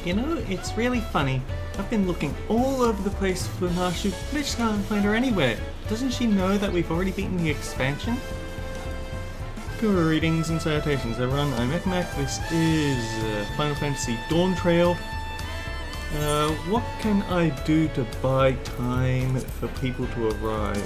You know, it's really funny. I've been looking all over the place for Nashu, but I just can't find her anywhere. Doesn't she know that we've already beaten the expansion? Greetings and salutations everyone, I'm Ekmak. This is Final Fantasy Dawntrail. What can I do to buy time for people to arrive?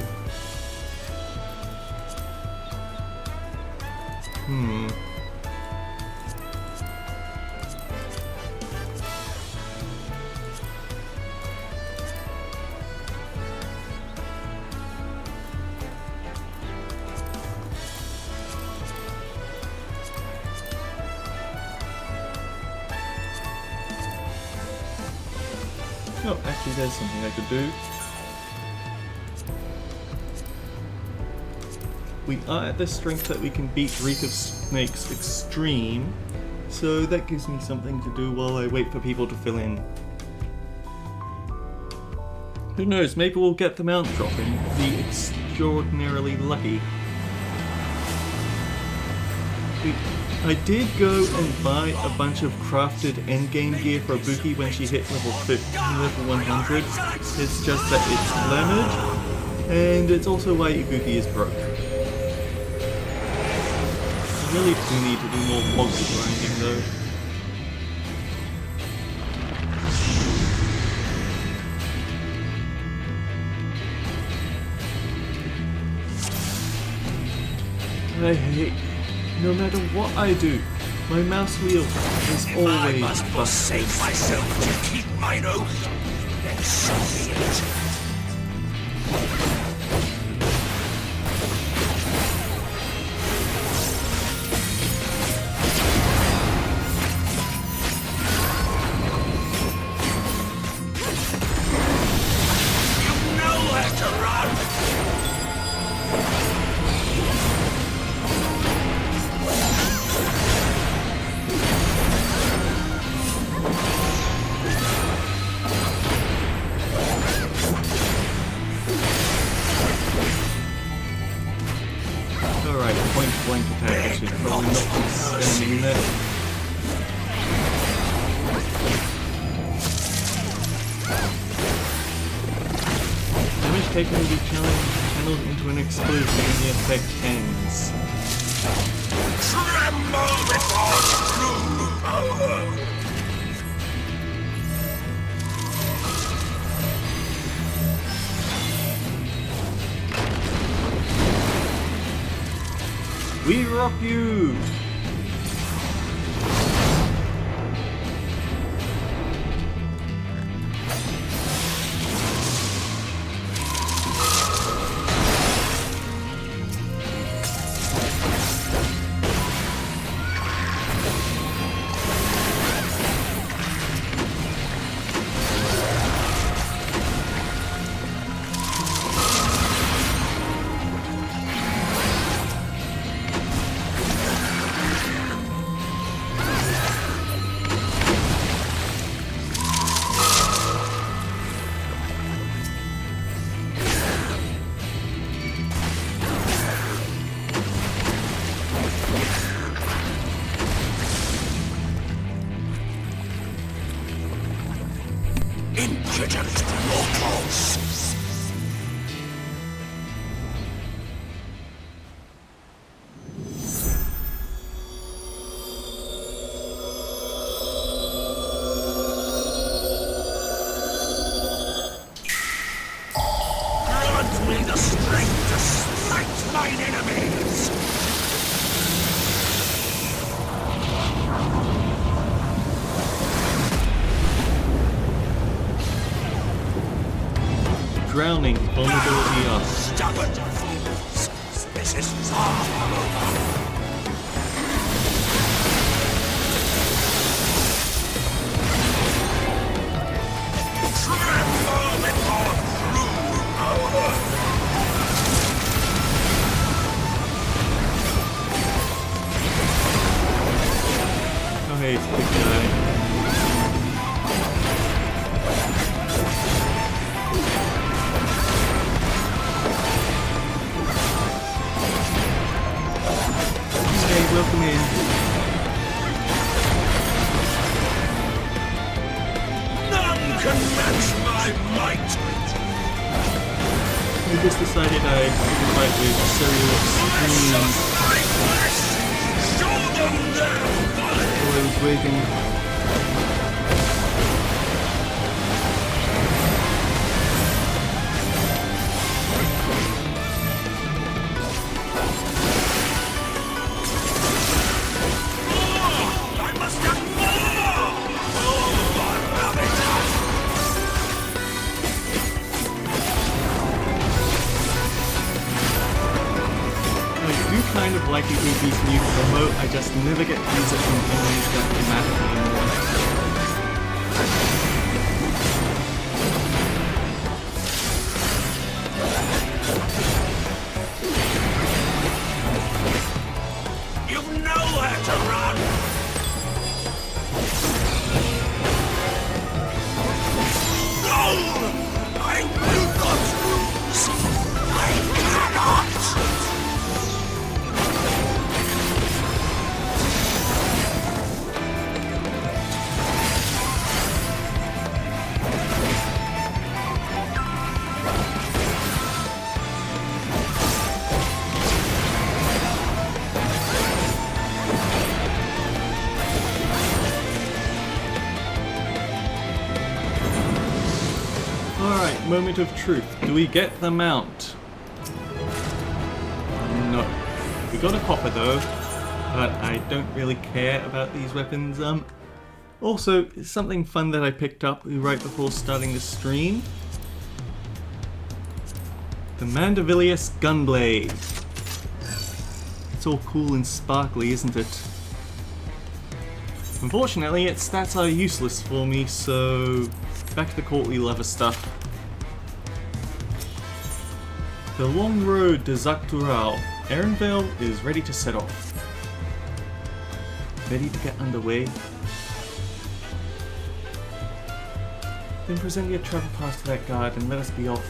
Oh, actually there's something I could do. We are at the strength that we can beat Reek of Snakes Extreme, so that gives me something to do while I wait for people to fill in. Who knows, maybe we'll get the mount drop and be extraordinarily lucky. I did go and buy a bunch of crafted endgame gear for Ibuki when she hit level 100. It's just that it's learned, and it's also why Ibuki is broke. I really do need to do more positive grinding though. I hate, no matter what I do, my mouse wheel is always I must forsake myself to keep mine oath. Then so be it. You know where to run. Alright, point blank attack, I should probably not be standing there. Damage taken will be channeled into an explosion when the effect ends. Tremble before true power. We rock you! Impudent mortals! Grant me the strength to smite mine enemies! Drowning, vulnerability off. Stubborn fools! This is far from over! Tremble before true power! Oh hey, it's a big guy. can match my might. I just decided I'd fight with serial screams. My flesh! Show them their folly! So I was waving. I must have more! Oh, I do kind of like it with these new promo, I just never get to use it from enemies that matter anymore. You know where to run! No! I will not lose! I cannot! Alright, moment of truth. Do we get the mount? No. We got a copper though, but I don't really care about these weapons. Also, something fun that I picked up right before starting the stream. The Mandevilius Gunblade. It's all cool and sparkly, isn't it? Unfortunately, its stats are useless for me, so back to the courtly leather stuff. The long road to Dawntrail. Erenvale is ready to set off. Ready to get underway. Then present your travel pass to that guard and let us be off.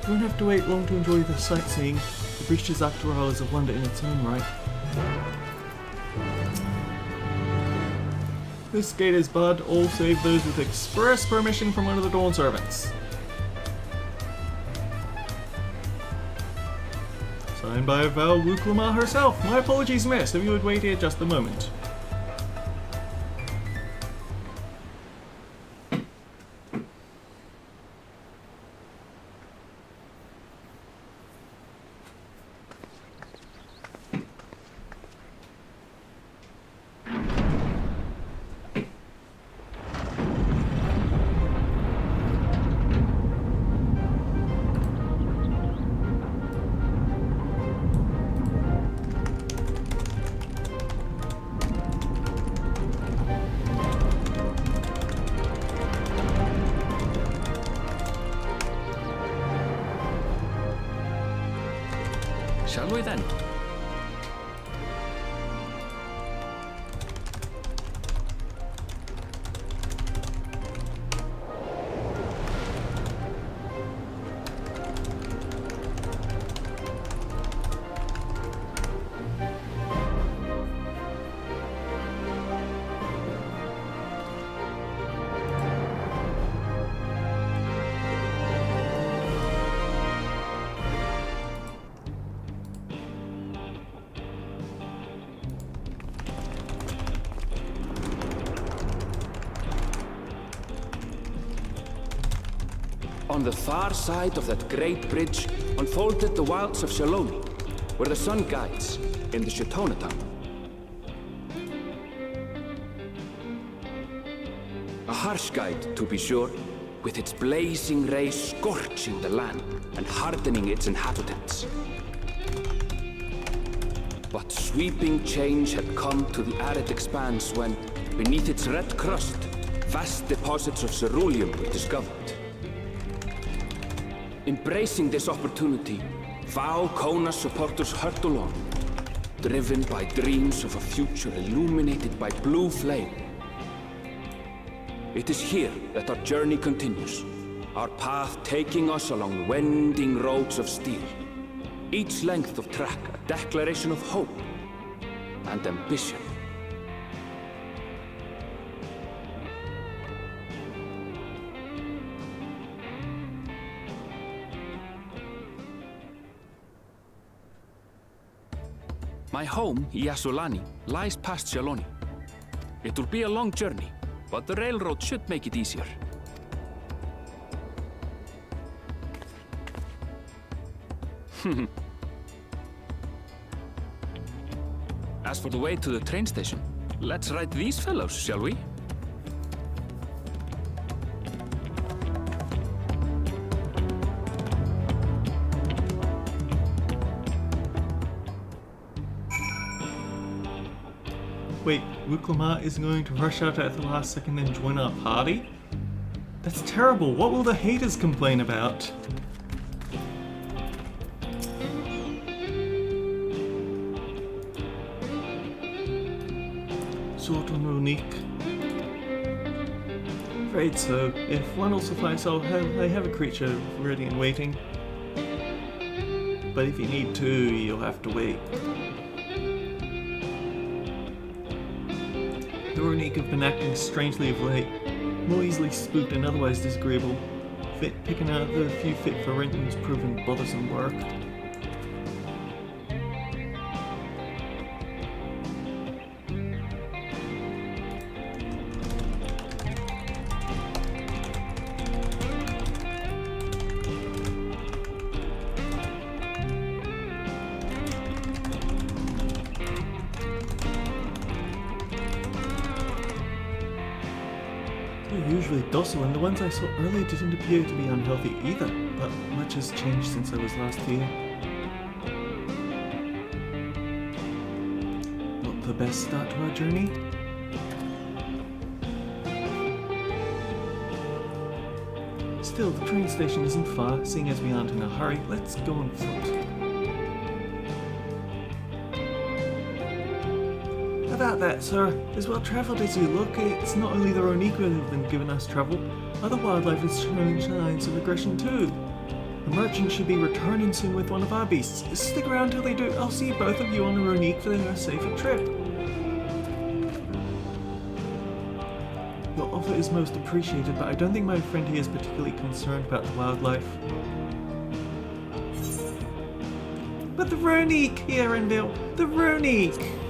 You won't have to wait long to enjoy the sightseeing. The bridge to Dawntrail is a wonder in its own right. This gate is barred to all save those with express permission from one of the Dawn servants. Signed by Val Wuklama herself. My apologies, miss, if you would wait here just a moment. Shall we then? On the far side of that great bridge unfolded the wilds of Shaloni, where the sun guides in the Shatonaton. A harsh guide, to be sure, with its blazing rays scorching the land and hardening its inhabitants. But sweeping change had come to the arid expanse when, beneath its red crust, vast deposits of ceruleum were discovered. Embracing this opportunity, Vau Kona supporters hurtle on, driven by dreams of a future illuminated by blue flame. It is here that our journey continues, our path taking us along winding roads of steel. Each length of track a declaration of hope and ambition. My home, Yasulani, lies past Shaloni. It will be a long journey, but the railroad should make it easier. As for the way to the train station, let's ride these fellows, shall we? Wait, Wuklamar is going to rush out at the last second and join our party? That's terrible. What will the haters complain about? Short on Ronique. Afraid so. If one will suffice, I have a creature ready and waiting. But if you need two, you'll have to wait. The Ronique have been acting strangely of late, more easily spooked and otherwise disagreeable. Picking out the few fit for renting has proven bothersome work. They're usually docile, and the ones I saw earlier didn't appear to be unhealthy either, but much has changed since I was last here. Not the best start to our journey? Still, the train station isn't far, seeing as we aren't in a hurry. Let's go on foot. About that, sir. As well travelled as you look, it's not only the Ronique who have been giving us trouble, other wildlife is showing signs of aggression too. The merchant should be returning soon with one of our beasts. Stick around till they do. I'll see both of you on a Ronique for a safer trip. Your offer is most appreciated, but I don't think my friend here is particularly concerned about the wildlife. But the Ronique, here, Arendelle! The Ronique!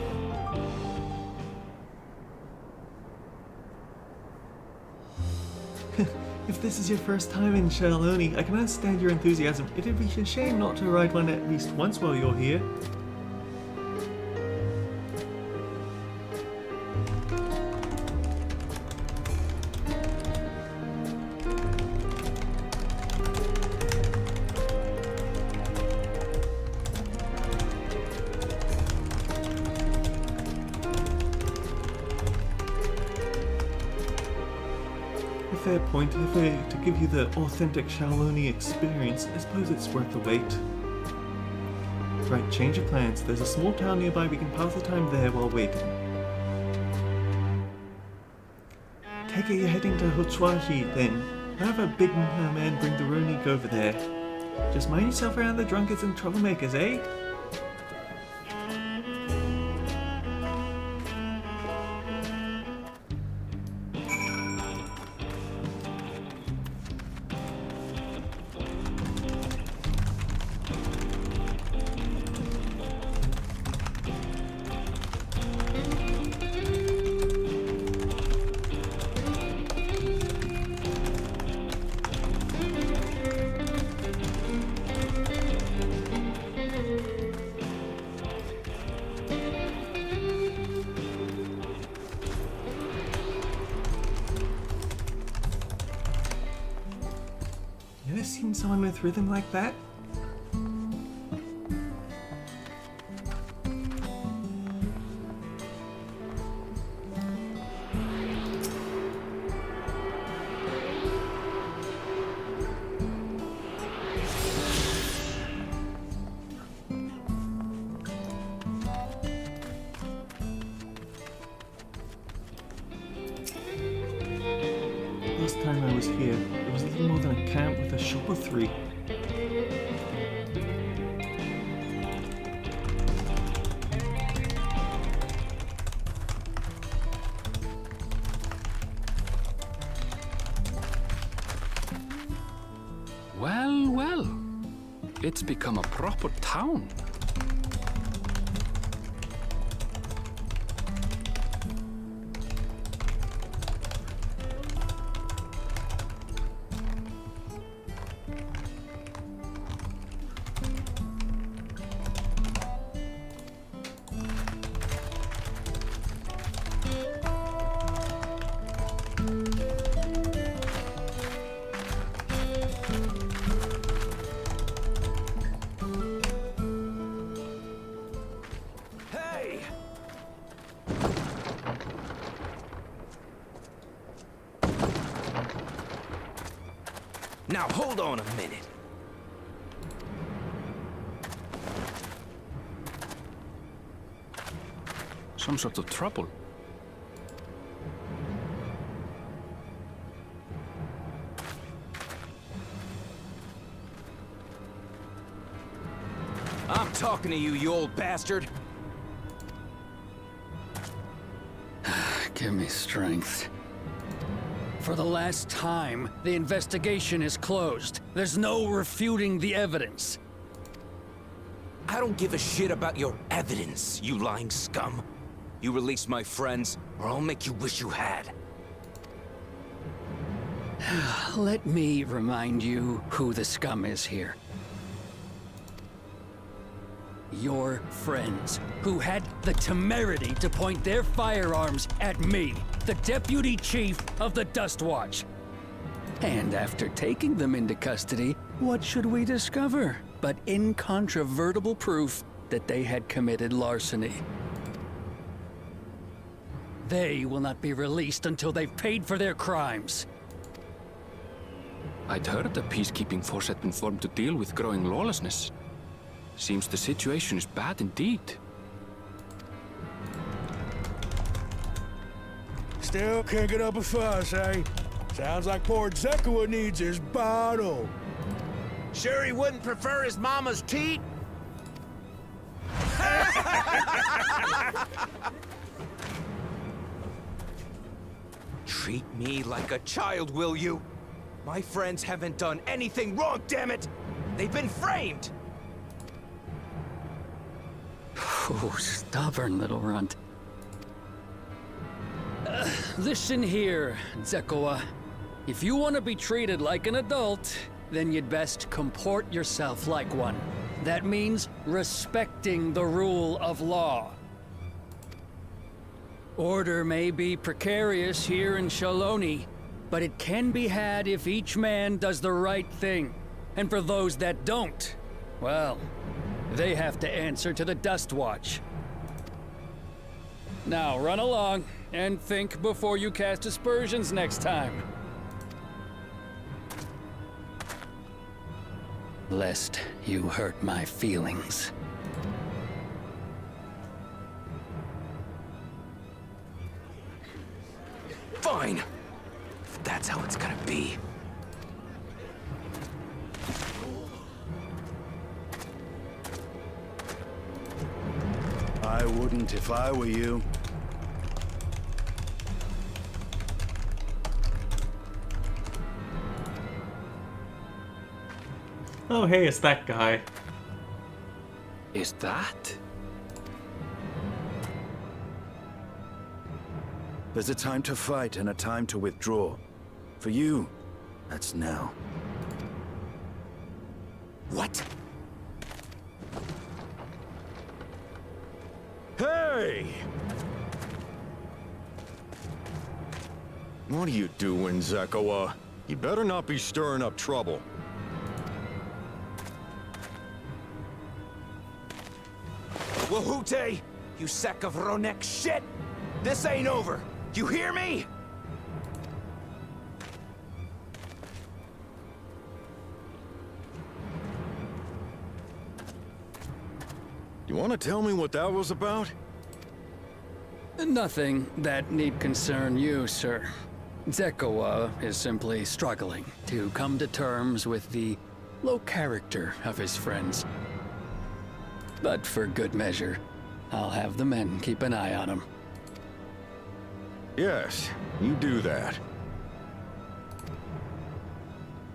If this is your first time in Shaloni, I can understand your enthusiasm. It'd be a shame not to ride one at least once while you're here. Fair point. If to give you the authentic Shaloni experience, I suppose it's worth the wait. Right, change of plans. There's a small town nearby. We can pass the time there while waiting. Take it you're heading to Hochwahi then. Have a big man bring the Ronique over there. Just mind yourself around the drunkards and troublemakers, eh? You ever seen someone with rhythm like that? Last time I was here, it was a little more than a camp with a shop or three. Well, well. It's become a proper town. Now hold on a minute. Some sort of trouble. I'm talking to you, you old bastard. Give me strength. For the last time, the investigation is closed. There's no refuting the evidence. I don't give a shit about your evidence, you lying scum. You release my friends, or I'll make you wish you had. Let me remind you who the scum is here. Your friends, who had the temerity to point their firearms at me, the Deputy Chief of the Dust Watch. And after taking them into custody, what should we discover but incontrovertible proof that they had committed larceny? They will not be released until they've paid for their crimes. I'd heard the peacekeeping force had been formed to deal with growing lawlessness. Seems the situation is bad indeed. Still can't get up a fuss, eh? Sounds like poor Zekua needs his bottle. Sure he wouldn't prefer his mama's teat? Treat me like a child, will you? My friends haven't done anything wrong, damn it! They've been framed! Oh, stubborn little runt. Listen here, Zekua. If you want to be treated like an adult, then you'd best comport yourself like one. That means respecting the rule of law. Order may be precarious here in Shaloni, but it can be had if each man does the right thing. And for those that don't, well, they have to answer to the Dust Watch. Now run along and think before you cast aspersions next time. Lest you hurt my feelings. Fine! If that's how it's gonna be. I wouldn't if I were you. Oh, hey, it's that guy. Is that? There's a time to fight and a time to withdraw. For you, that's now. What? Hey! What are you doing, Zekua? You better not be stirring up trouble. Wahute! You sack of Ronek shit! This ain't over! You hear me? You want to tell me what that was about? Nothing that need concern you, sir. Zekua is simply struggling to come to terms with the low character of his friends. But for good measure, I'll have the men keep an eye on him. Yes, you do that.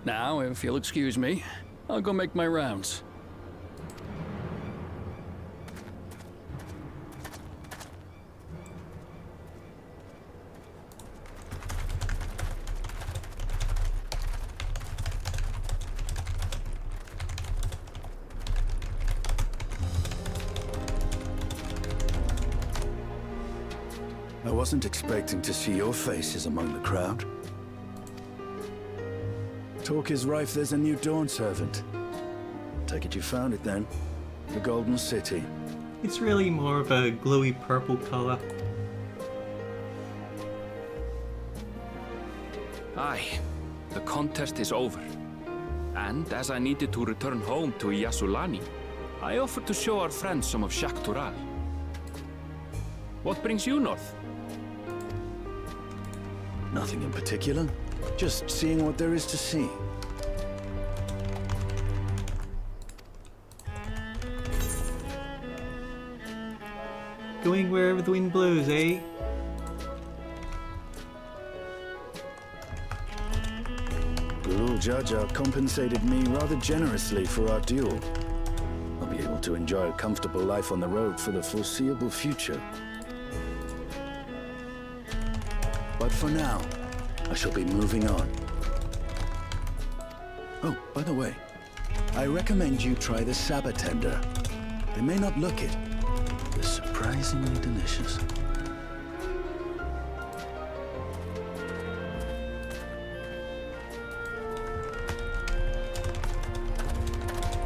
Now, if you'll excuse me, I'll go make my rounds. I wasn't expecting to see your faces among the crowd. Talk is rife there's a new Dawn servant. Take it you found it then. The Golden City. It's really more of a glowy purple color. Aye, the contest is over. And as I needed to return home to Yasulani, I offered to show our friends some of Shaktural. What brings you north? Nothing in particular. Just seeing what there is to see. Going wherever the wind blows, eh? Good old Jaja compensated me rather generously for our duel. I'll be able to enjoy a comfortable life on the road for the foreseeable future. But for now, I shall be moving on. Oh, by the way, I recommend you try the Sabatender. They may not look it, but they're surprisingly delicious.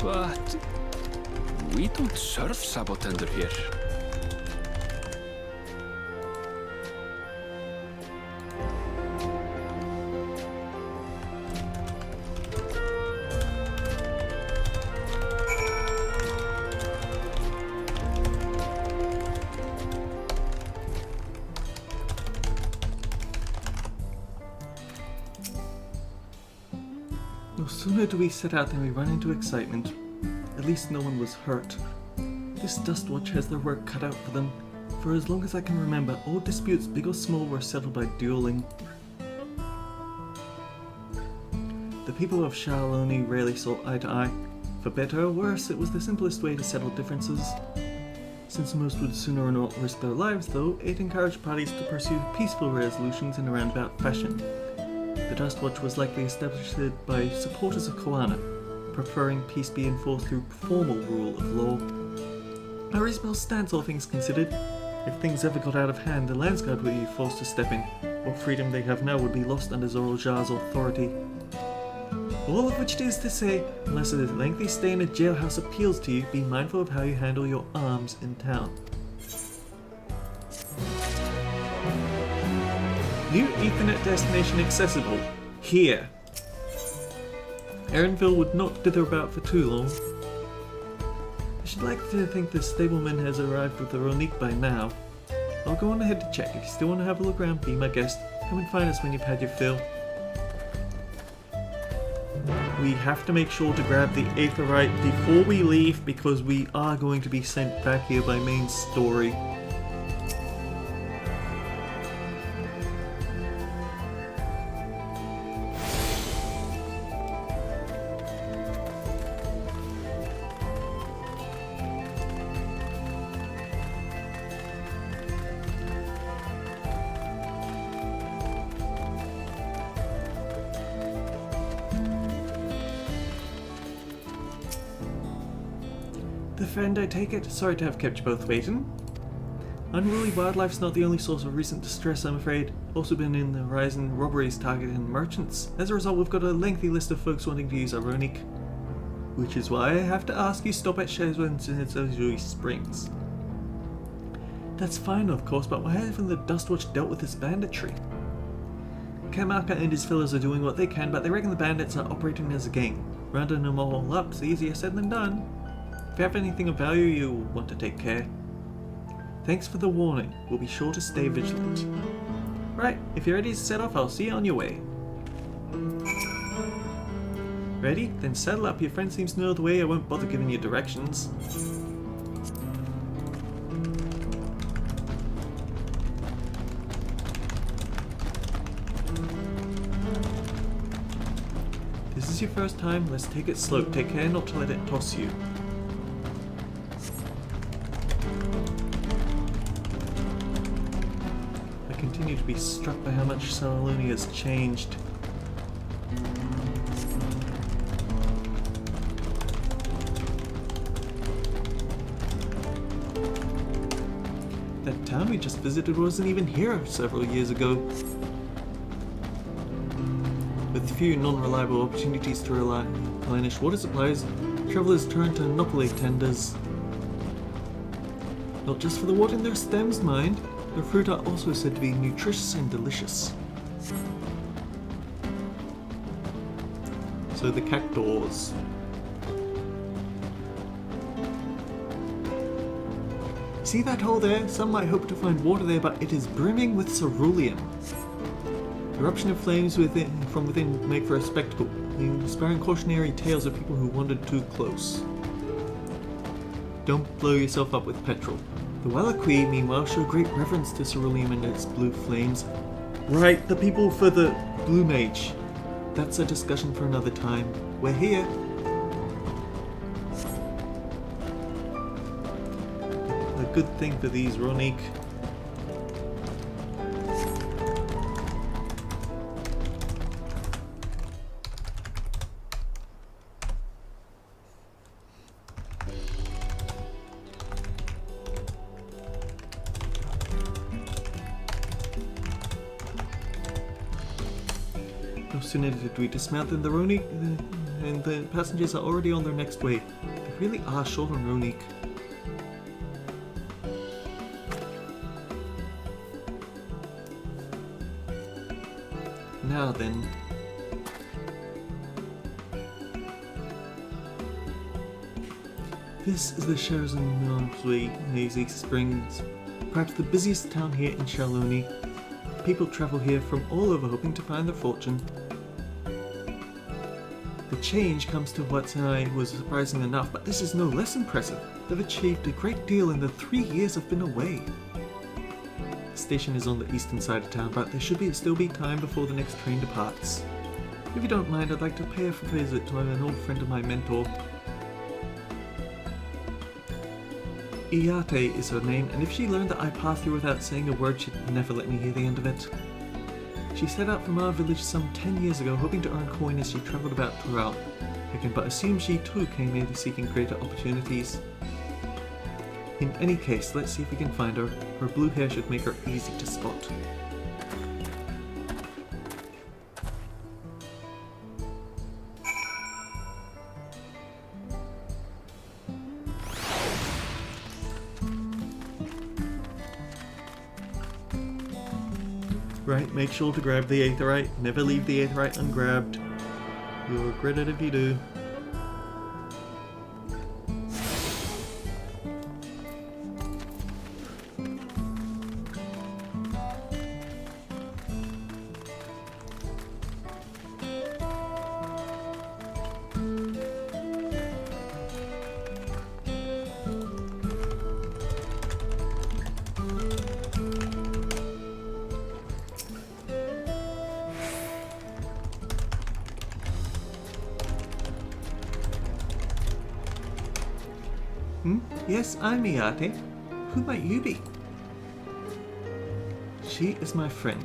But we don't serve Sabotender here. No sooner do we set out than we run into excitement. At least no one was hurt. This Dustwatch has their work cut out for them. For as long as I can remember, all disputes, big or small, were settled by dueling. The people of Shaloni rarely saw eye to eye. For better or worse, it was the simplest way to settle differences. Since most would sooner or not risk their lives, though, it encouraged parties to pursue peaceful resolutions in a roundabout fashion. The Dustwatch was likely established by supporters of Koana, preferring peace be enforced through formal rule of law. A reasonable stance, all things considered. If things ever got out of hand, the Landsguard would be forced to step in. What freedom they have now would be lost under Zoral Jar's authority. All of which it is to say, unless a lengthy stay in a jailhouse appeals to you, be mindful of how you handle your arms in town. New Ethernet destination accessible. Here. Erinville would not dither about for too long. I should like to think the stableman has arrived with the Ronique by now. I'll go on ahead to check. If you still want to have a look around, be my guest. Come and find us when you've had your fill. We have to make sure to grab the Aetherite before we leave because we are going to be sent back here by main story. The friend, I take it? Sorry to have kept you both waiting. Unruly wildlife's not the only source of recent distress, I'm afraid. Also been in the horizon robberies targeting merchants. As a result, we've got a lengthy list of folks wanting to use our Ronique. Which is why I have to ask you stop at Shazwin Springs. That's fine, of course, but why haven't the Dustwatch dealt with this banditry? Kamaka and his fellows are doing what they can, but they reckon the bandits are operating as a gang. Rounding them all up's easier said than done. If you have anything of value, you'll want to take care. Thanks for the warning. We'll be sure to stay vigilant. Right, if you're ready to set off, I'll see you on your way. Ready? Then saddle up. Your friend seems to know the way. I won't bother giving you directions. This is your first time. Let's take it slow. Take care not to let it toss you. To be struck by how much Saloni has changed. That town we just visited wasn't even here several years ago. With few non-reliable opportunities to replenish water supplies, travelers turn to Nopoli tenders. Not just for the water in their stems, mind. The fruit are also said to be nutritious and delicious. So the cactuars. See that hole there? Some might hope to find water there, but it is brimming with cerulean. Eruption of flames from within make for a spectacle, inspiring cautionary tales of people who wandered too close. Don't blow yourself up with petrol. The Wallachui, meanwhile, show great reverence to cerulean and its blue flames. Right, the people for the Blue Mage. That's a discussion for another time. We're here. A good thing for these, Ronique. No sooner did we dismount than and the passengers are already on their next way. They really are short on Ronique. Now then. This is the Sharazan Hazy Springs, perhaps the busiest town here in Shaloni. People travel here from all over hoping to find their fortune. The change comes to what I was surprising enough, but this is no less impressive. They've achieved a great deal in the 3 years I've been away. The station is on the eastern side of town, but there should still be time before the next train departs. If you don't mind, I'd like to pay a visit to an old friend of my mentor. Iate is her name, and if she learned that I passed through without saying a word, she'd never let me hear the end of it. She set out from our village some 10 years ago, hoping to earn coin as she travelled about throughout. I can but assume she too came here seeking greater opportunities. In any case, let's see if we can find her. Her blue hair should make her easy to spot. Right, make sure to grab the aetherite. Never leave the aetherite ungrabbed. You'll regret it if you do. Yes, I'm Iate. Who might you be? She is my friend.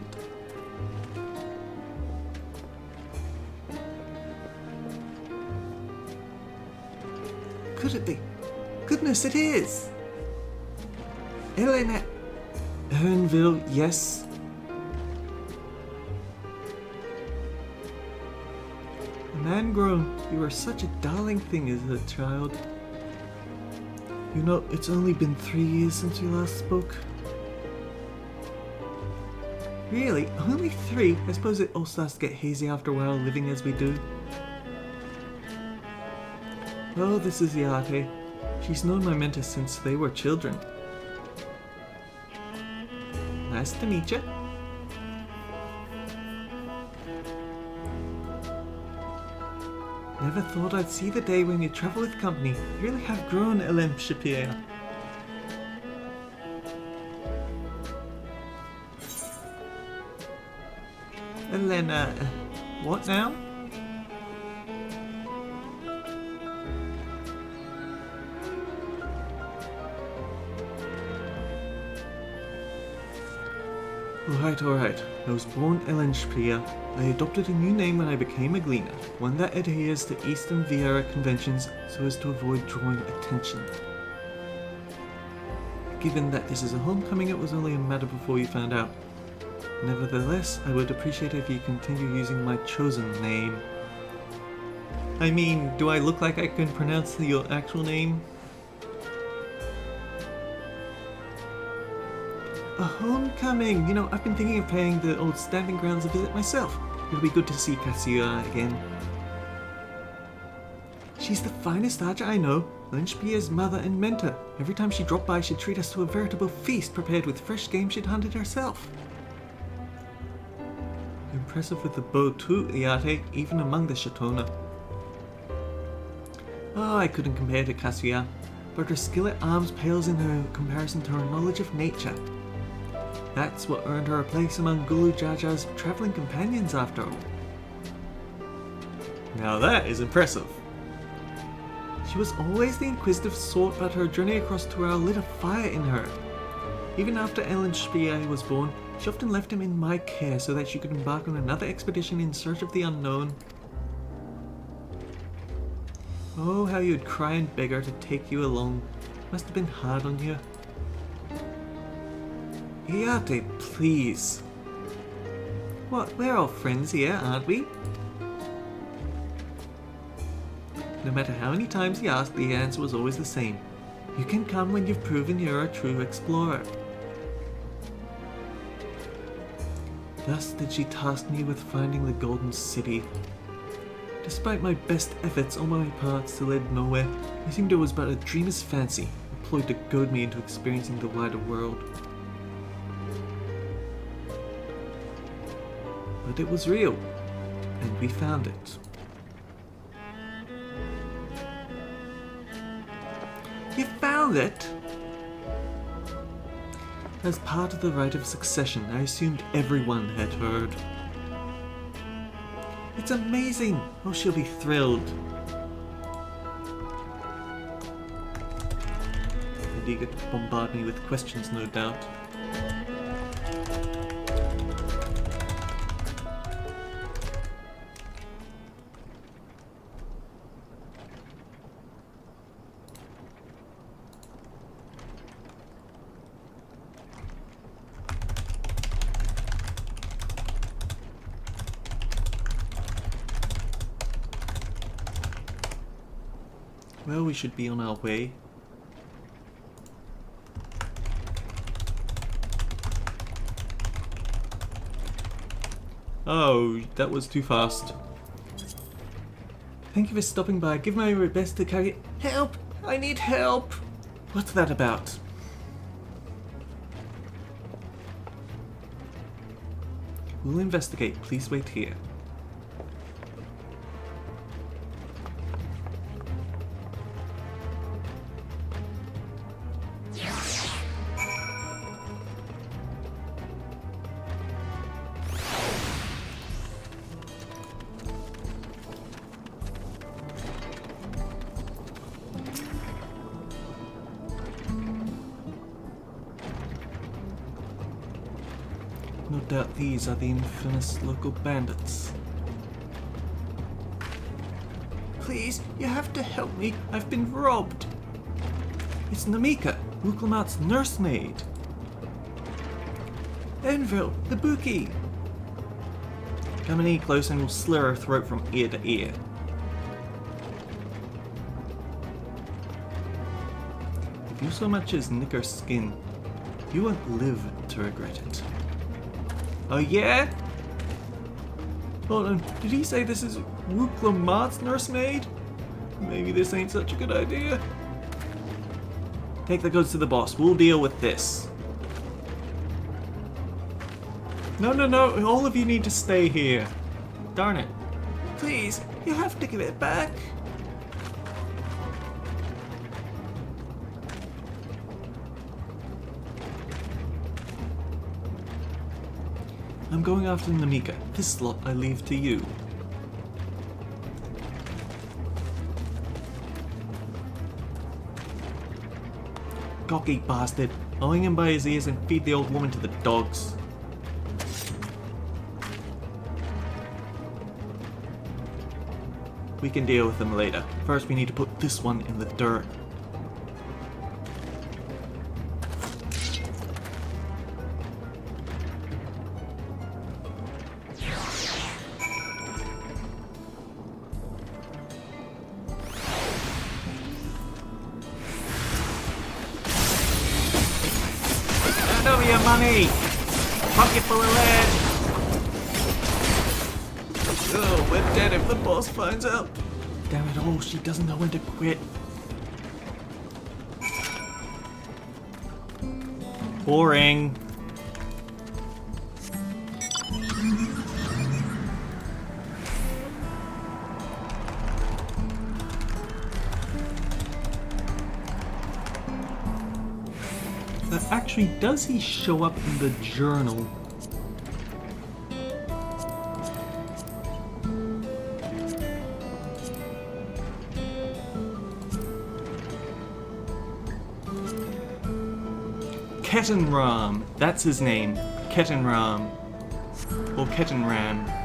Could it be? Goodness, it is! Elena Hernville, yes. A man grown, you were such a darling thing as a child. You know, it's only been 3 years since we last spoke. Really? Only 3? I suppose it all starts to get hazy after a while, living as we do. Well, this is Iate. She's known my mentor since they were children. Nice to meet you. Never thought I'd see the day when you travel with company. You really have grown, Elem Shapir. Elena, what now? Alright. I was born Ellen Shapir. I adopted a new name when I became a gleaner, one that adheres to Eastern Viera conventions so as to avoid drawing attention. Given that this is a homecoming, it was only a matter before you found out. Nevertheless, I would appreciate it if you continue using my chosen name. I mean, do I look like I can pronounce your actual name? A homecoming! You know, I've been thinking of paying the old stamping grounds a visit myself. It'll be good to see Cassia again. She's the finest archer I know. Lynchbeer's mother and mentor. Every time she dropped by, she'd treat us to a veritable feast prepared with fresh game she'd hunted herself. Impressive with the bow too, Iate, even among the Shatona. Oh, I couldn't compare to Kasuya, but her skill at arms pales in her comparison to her knowledge of nature. That's what earned her a place among Gulu Jaja's travelling companions after all. Now that is impressive. She was always the inquisitive sort, but her journey across Tural lit a fire in her. Even after Ellen Speer was born, she often left him in my care so that she could embark on another expedition in search of the unknown. Oh, how you'd cry and beg her to take you along. Must have been hard on you. Iate, please. What, we're all friends here, aren't we? No matter how many times he asked, the answer was always the same. You can come when you've proven you're a true explorer. Thus did she task me with finding the Golden City. Despite my best efforts, all my paths still led nowhere. I seemed it was but a dreamer's fancy, employed to goad me into experiencing the wider world. But it was real, and we found it. You found it? As part of the rite of succession, I assumed everyone had heard. It's amazing! Oh, she'll be thrilled. And eager to bombard me with questions, no doubt. Well, we should be on our way. Oh, that was too fast. Thank you for stopping by. Give my best to carry... Help! I need help! What's that about? We'll investigate. Please wait here. No doubt these are the infamous local bandits. Please, you have to help me. I've been robbed. It's Namika, Wuklamat's nursemaid. Envil, the bookie. Come any close and we'll slit her throat from ear to ear. If you so much as nick her skin, you won't live to regret it. Oh yeah? Hold on, did he say this is Wuklamat's nursemaid? Maybe this ain't such a good idea. Take the goods to the boss, we'll deal with this. No, all of you need to stay here. Darn it. Please, you have to give it back. I'm going after Namika. This slot I leave to you. Cocky bastard. I'll hang him by his ears and feed the old woman to the dogs. We can deal with them later. First we need to put this one in the dirt. Hand over your money! Pocket full of lead! Oh, we're dead if the boss finds out. Damn it all, she doesn't know when to quit. Boring. Actually, does he show up in the journal? Ketenram, that's his name. Ketenram. Or Ketenram.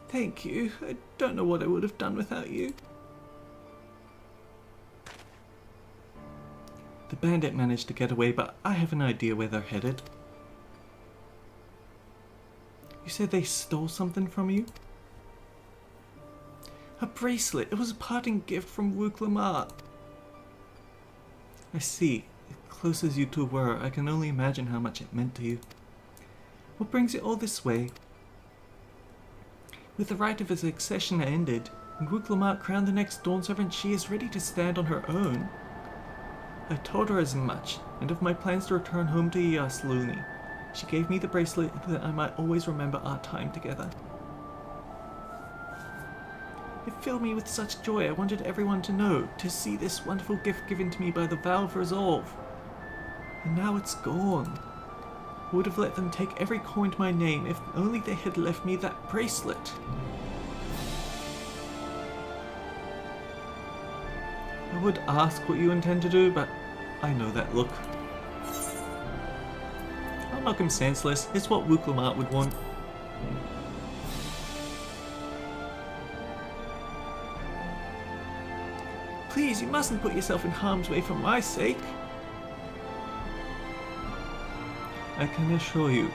Thank you. I don't know what I would have done without you. The bandit managed to get away, but I have an idea where they're headed. You said they stole something from you? A bracelet. It was a parting gift from Wuklamar. I see. As close as you two were, I can only imagine how much it meant to you. What brings you all this way? With the rite of his accession ended, and Wuklamar crowned the next Dawn Servant, she is ready to stand on her own. I told her as much, and of my plans to return home to Yasluni. She gave me the bracelet that I might always remember our time together. It filled me with such joy I wanted everyone to know, to see this wonderful gift given to me by the Vow of Resolve. And now it's gone. I would have let them take every coin to my name if only they had left me that bracelet. I would ask what you intend to do, but I know that look. I'll knock him senseless. It's what Wuklamar would want. Please, you mustn't put yourself in harm's way for my sake. I can assure you,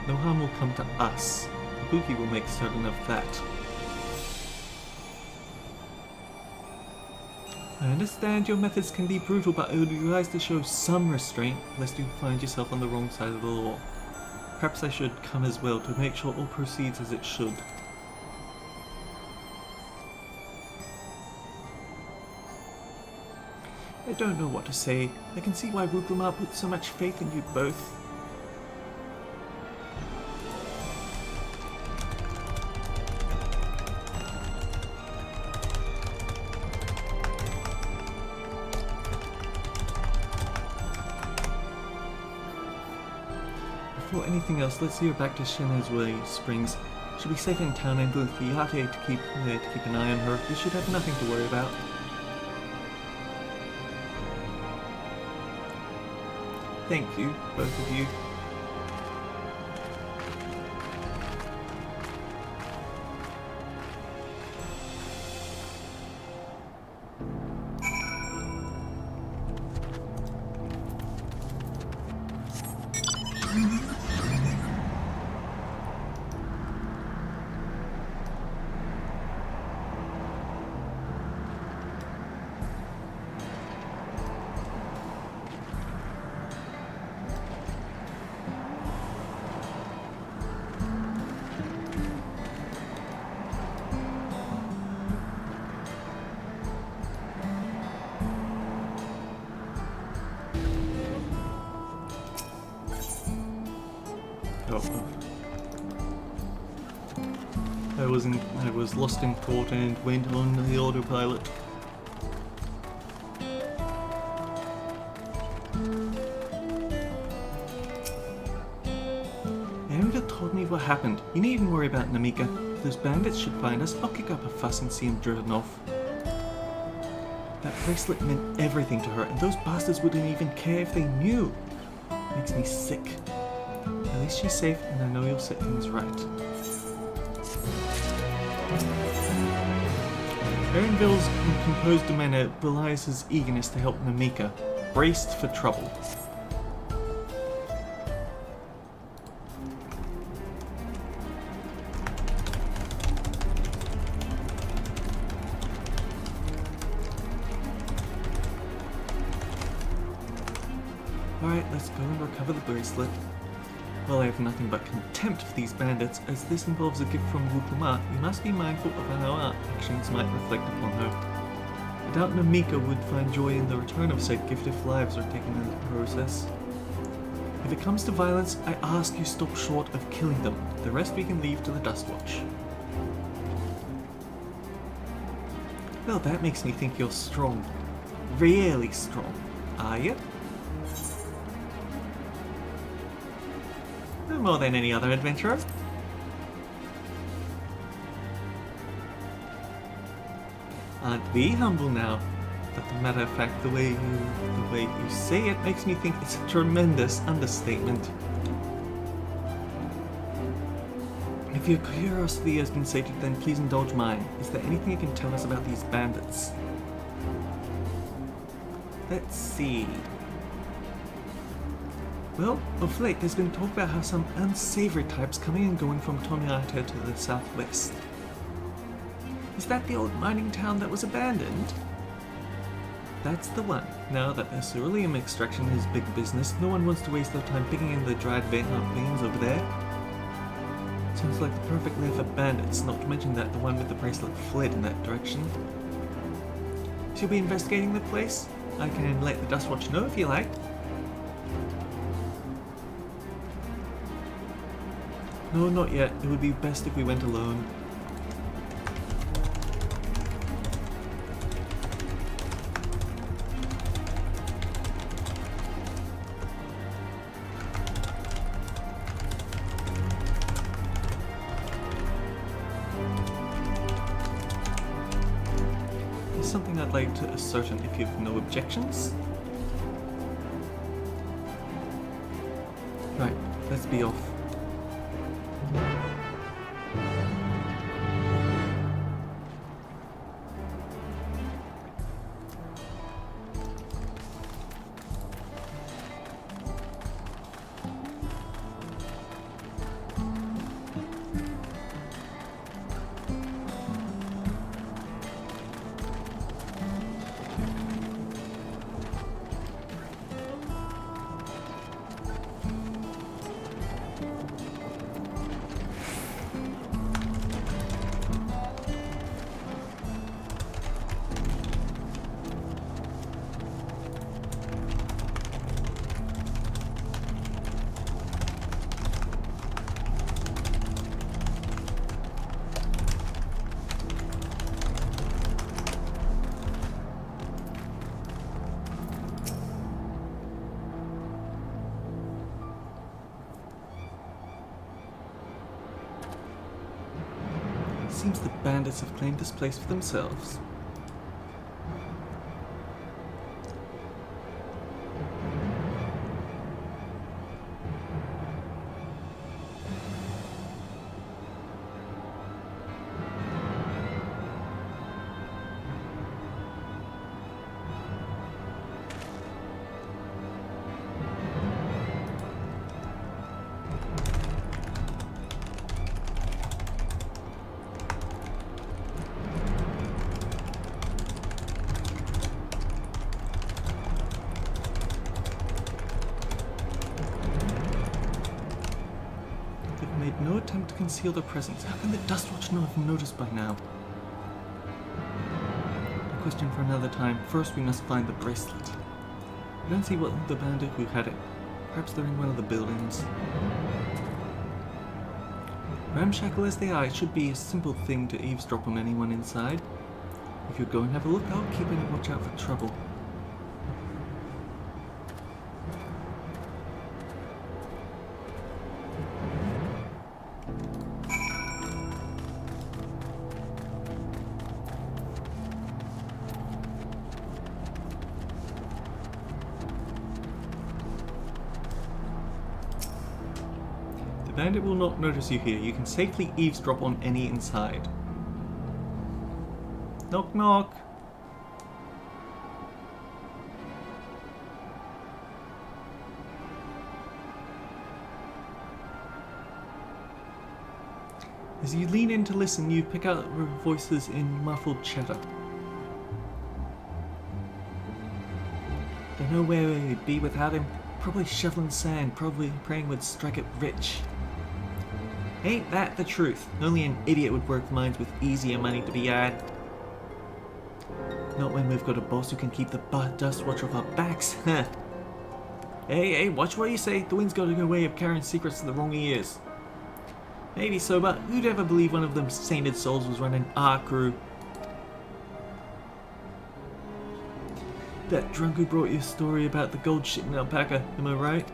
no harm will come to us. Buki will make certain of that. I understand your methods can be brutal, but I would advise to show some restraint, lest you find yourself on the wrong side of the law. Perhaps I should come as well to make sure all proceeds as it should. I don't know what to say. I can see why Wuklamar put so much faith in you both. Before anything else, let's see her back to Shinazue Springs. She'll be safe in town, and with Yate to keep an eye on her, we should have nothing to worry about. Thank you, both of you. I was lost in thought and went on the autopilot. Erika told me what happened. You needn't even worry about Namika. If those bandits should find us, I'll kick up a fuss and see them driven off. That bracelet meant everything to her, and those bastards wouldn't even care if they knew. It makes me sick. At least she's safe, and I know you'll set things right. Erinville's composed demeanor belies his eagerness to help Namika, braced for trouble. Alright, let's go and recover the bracelet. While I have nothing but contempt for these bandits, as this involves a gift from Wukuma, you must be mindful of how our actions might reflect upon her. I doubt Namika would find joy in the return of said gift if lives are taken in the process. If it comes to violence, I ask you stop short of killing them. The rest we can leave to the Dustwatch. Well, that makes me think you're strong. Really strong. Are you? No more than any other adventurer. Aren't we humble now? But as a matter of fact, the way you say it makes me think it's a tremendous understatement. If your curiosity has been sated, then please indulge mine. Is there anything you can tell us about these bandits? Let's see. Well, of late there's been talk about how some unsavory types coming and going from Tonyata to the southwest. Is that the old mining town that was abandoned? That's the one. Now that the ceruleum extraction is big business, no one wants to waste their time picking in the dried veins over there. Sounds like the perfect lair for bandits, not to mention that the one with the bracelet fled in that direction. Should we be investigating the place? I can let the Dustwatch know if you like. No, not yet. It would be best if we went alone. There's something I'd like to ascertain if you've no objections. Right, let's be off. Seems the bandits have claimed this place for themselves. No attempt to conceal their presence. How can the Dustwatch not have noticed by now? A question for another time. First, we must find the bracelet. I don't see what the bandit who had it. Perhaps they're in one of the buildings. Ramshackle as they are, it should be a simple thing to eavesdrop on anyone inside. If you'd go and have a look, I'll keep a watch out for trouble. The bandit will not notice you here. You can safely eavesdrop on any inside. Knock knock. As you lean in to listen, you pick out voices in muffled chatter. Don't know where we'd be without him. Probably shoveling sand, probably praying we'd strike it rich. Ain't that the truth? Only an idiot would work mines with easier money to be had. Not when we've got a boss who can keep the dust watch off our backs. Hey, watch what you say. The wind's got a way of carrying secrets to the wrong ears. Maybe so, but who'd ever believe one of them sainted souls was running our crew? That drunk who brought you a story about the gold shit in alpaca, am I right?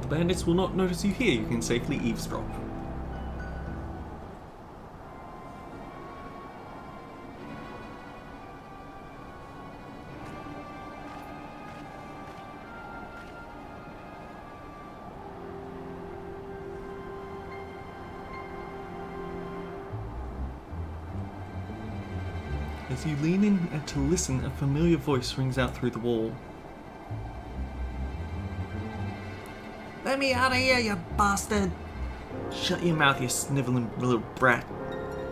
The bandits will not notice you here. You can safely eavesdrop. As you lean in to listen, a familiar voice rings out through the wall. Let me out of here, you bastard! Shut your mouth, you sniveling little brat.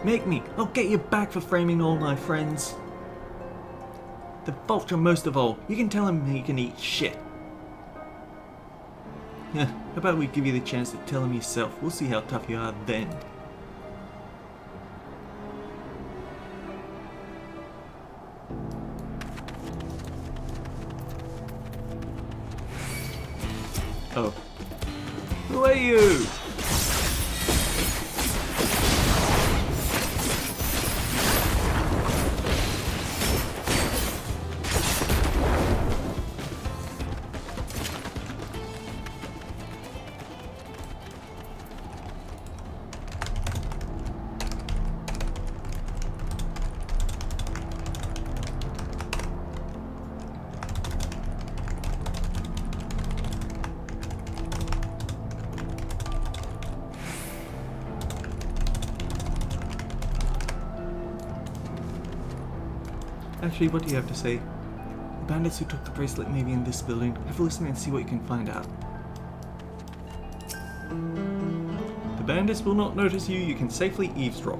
Make me! I'll get you back for framing all my friends. The vulture most of all. You can tell him he can eat shit. How about we give you the chance to tell him yourself? We'll see how tough you are then. Oh. Who are you? Actually, what do you have to say? The bandits who took the bracelet may be in this building. Have a listen and see what you can find out. The bandits will not notice you. You can safely eavesdrop.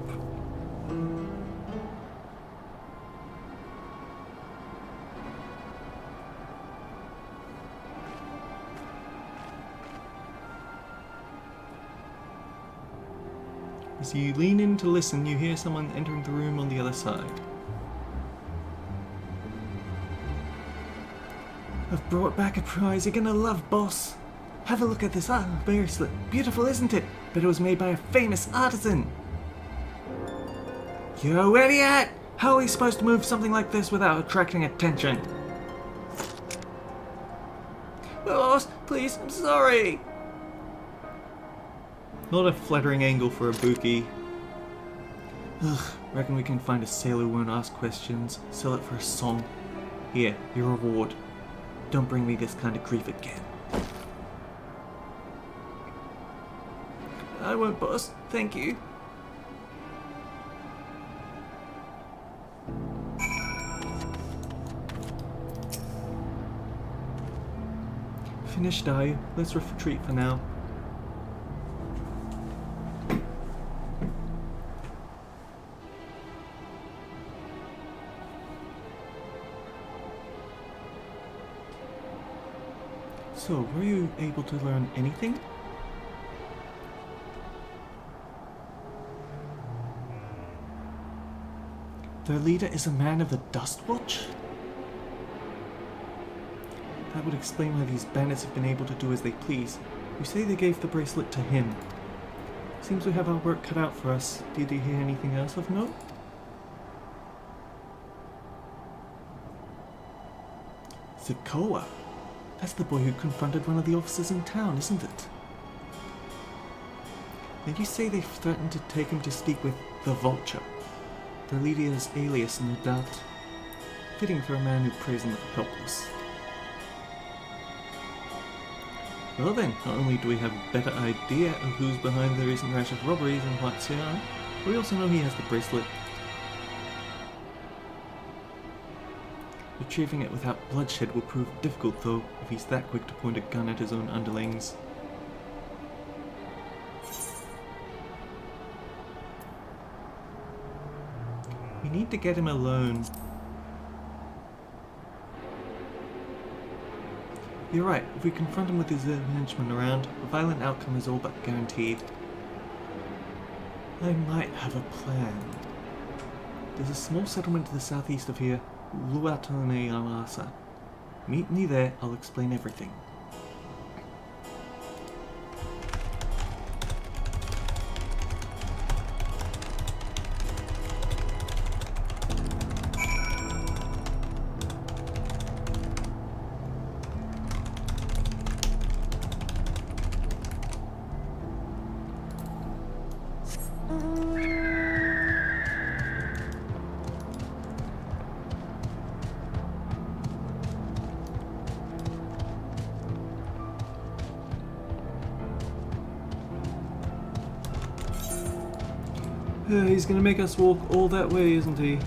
As you lean in to listen, you hear someone entering the room on the other side. I've brought back a prize you're gonna love, boss. Have a look at this bracelet. Beautiful, isn't it? Bet it was made by a famous artisan. You idiot! How are we supposed to move something like this without attracting attention? Boss, please, I'm sorry. Not a flattering angle for a bookie. Ugh, reckon we can find a sailor who won't ask questions. Sell it for a song. Here, your reward. Don't bring me this kind of grief again. I won't, boss. Thank you. Finished, are you? Let's retreat for now. So, were you able to learn anything? Their leader is a man of the Dust Watch? That would explain why these bandits have been able to do as they please. You say they gave the bracelet to him. Seems we have our work cut out for us. Did you hear anything else of note? Zakoa. That's the boy who confronted one of the officers in town, isn't it? Now you say they've threatened to take him to speak with the Vulture. Their leader's alias, no doubt. Fitting for a man who prays in the helpless. Well then, not only do we have a better idea of who's behind the recent rash of robberies in White Xi'an, we also know he has the bracelet. Retrieving it without bloodshed will prove difficult though, if he's that quick to point a gun at his own underlings. We need to get him alone. You're right, if we confront him with his henchmen around, a violent outcome is all but guaranteed. I might have a plan. There's a small settlement to the southeast of here, Luatone Alasa. Meet me there, I'll explain everything. He's gonna make us walk all that way, isn't he?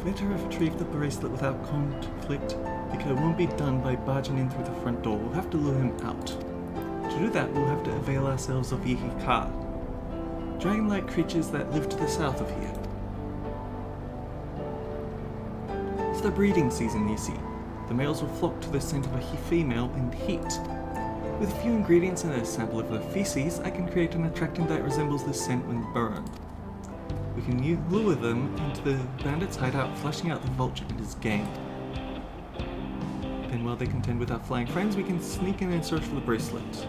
Better have retrieved the bracelet without conflict, because it won't be done by barging in through the front door. We'll have to lure him out. To do that, we'll have to avail ourselves of Yihika, dragon-like creatures that live to the south of here. It's the breeding season, you see. The males will flock to the scent of a female in heat. With a few ingredients and a sample of their feces, I can create an attractant that resembles this scent when burned. We can lure them into the bandits' hideout, flushing out the vulture and his gang. Then while they contend with our flying friends, we can sneak in and search for the bracelet.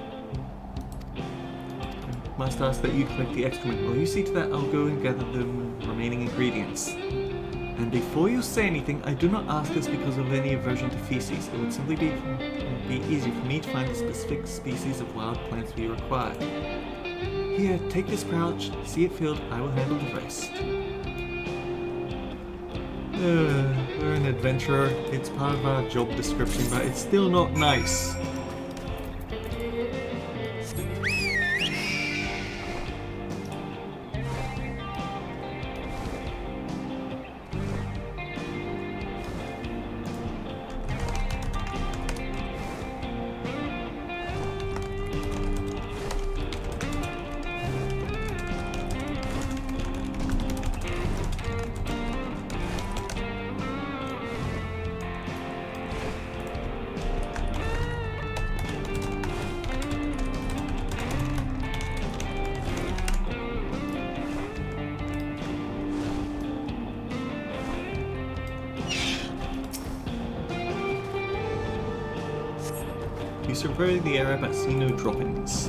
I must ask that you collect the excrement. While you see to that, I'll go and gather the remaining ingredients. And before you say anything, I do not ask this because of any aversion to feces. It would simply be easy for me to find the specific species of wild plants we require. Here, take this pouch, see it filled, I will handle the rest. We're an adventurer. It's part of our job description, but it's still not nice. survey the area but see no droppings.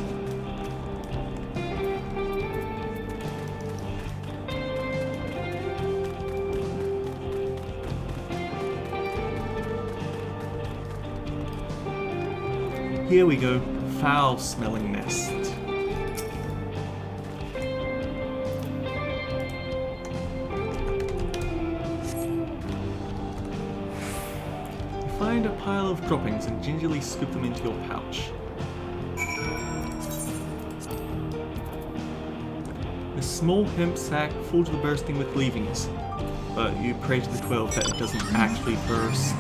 Here we go, foul-smelling nest. Find a pile of droppings and gingerly scoop them into your pouch. A small hemp sack full to the bursting with leavings, but you pray to the 12 that it doesn't actually burst.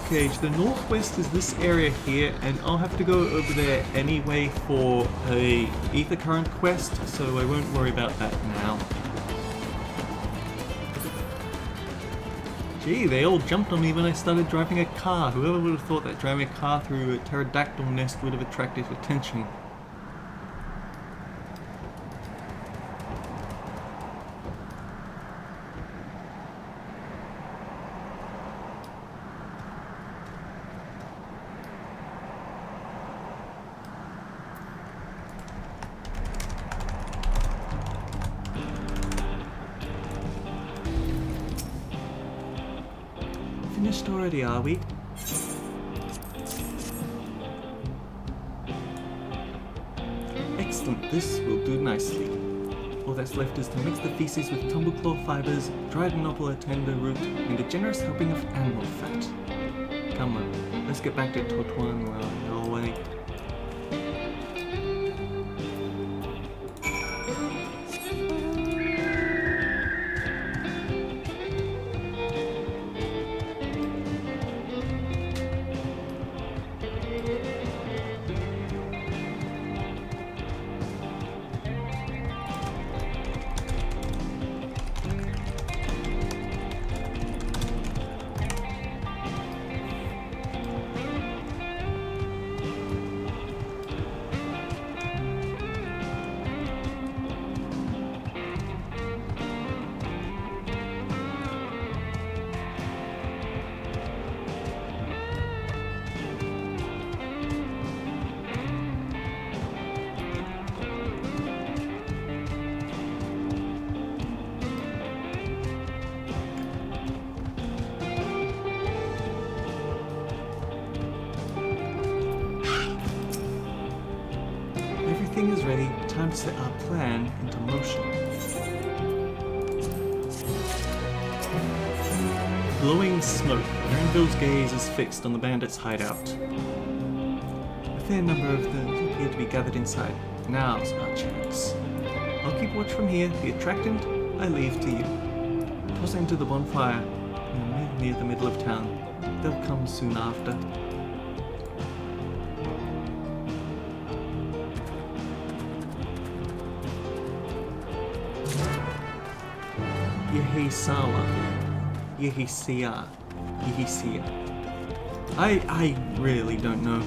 Okay, to the northwest is this area here, and I'll have to go over there anyway for a ether current quest, so I won't worry about that now. Gee, they all jumped on me when I started driving a car. Whoever would have thought that driving a car through a pterodactyl nest would have attracted attention. Finished already, are we? Excellent, this will do nicely. All that's left is to mix the feces with tumbleclaw fibers, dried novel tender root, and a generous helping of animal fat. Come on, let's get back to Totuan while we're away. Everything is ready, time to set our plan into motion. Glowing smoke, Erinville's gaze is fixed on the bandits' hideout. A fair number of them appear to be gathered inside. Now's our chance. I'll keep watch from here, the attractant I leave to you. Toss into the bonfire near the middle of town. They'll come soon after. Yehisia. I really don't know.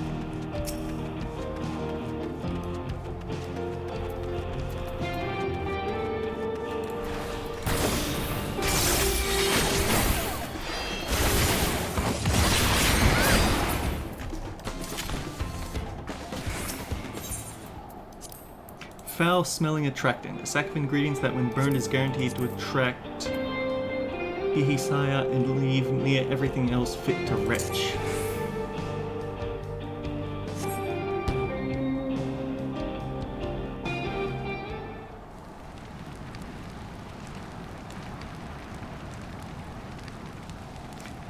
Foul-smelling attractant, a sack of ingredients that when burned is guaranteed to attract Yehisaya and leave near everything else fit to retch.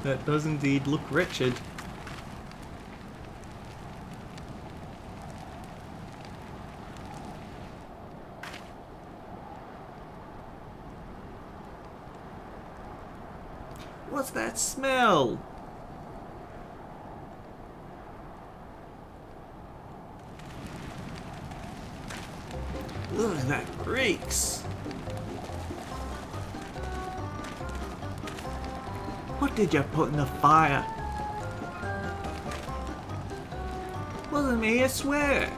That does indeed look wretched. What's that smell? Ugh, that reeks. What did you put in the fire? Wasn't me, I swear.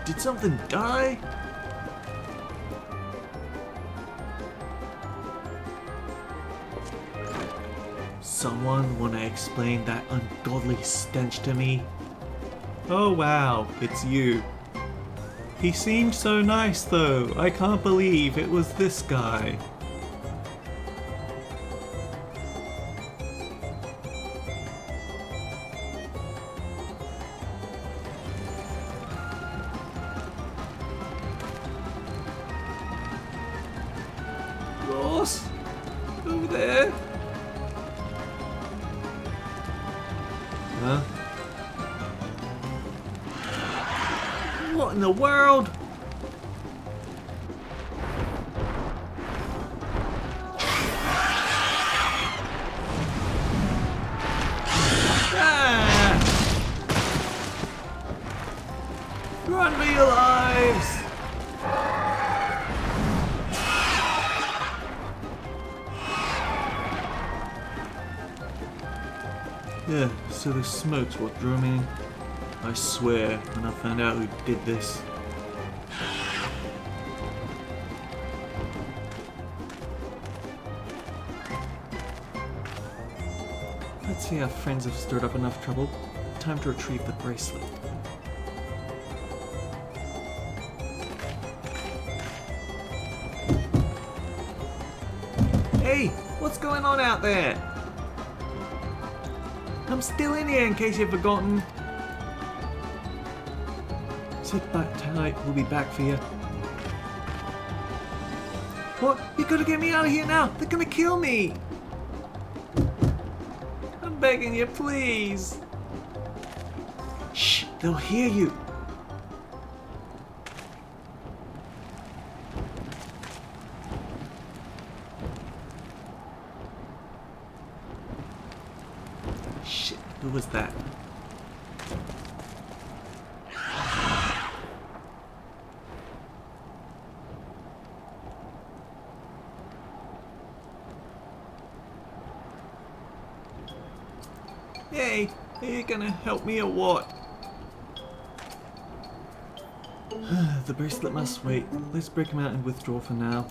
Did something die? Someone wanna explain that ungodly stench to me? Oh wow, it's you. He seemed so nice though. I can't believe it was this guy. Ross? Over there? Huh? What in the world? Ah! Run for your lives! Yeah, so the smoke's what drew me in. I swear, when I found out who did this. Let's see, our friends have stirred up enough trouble. Time to retrieve the bracelet. Hey, what's going on out there? I'm still in here in case you've forgotten. Sit back tight, we'll be back for you. What? You gotta get me out of here now! They're gonna kill me! I'm begging you, please! Shh! They'll hear you! Shit, who was that? Hey, are you gonna help me or what? The bracelet must wait. Let's break him out and withdraw for now.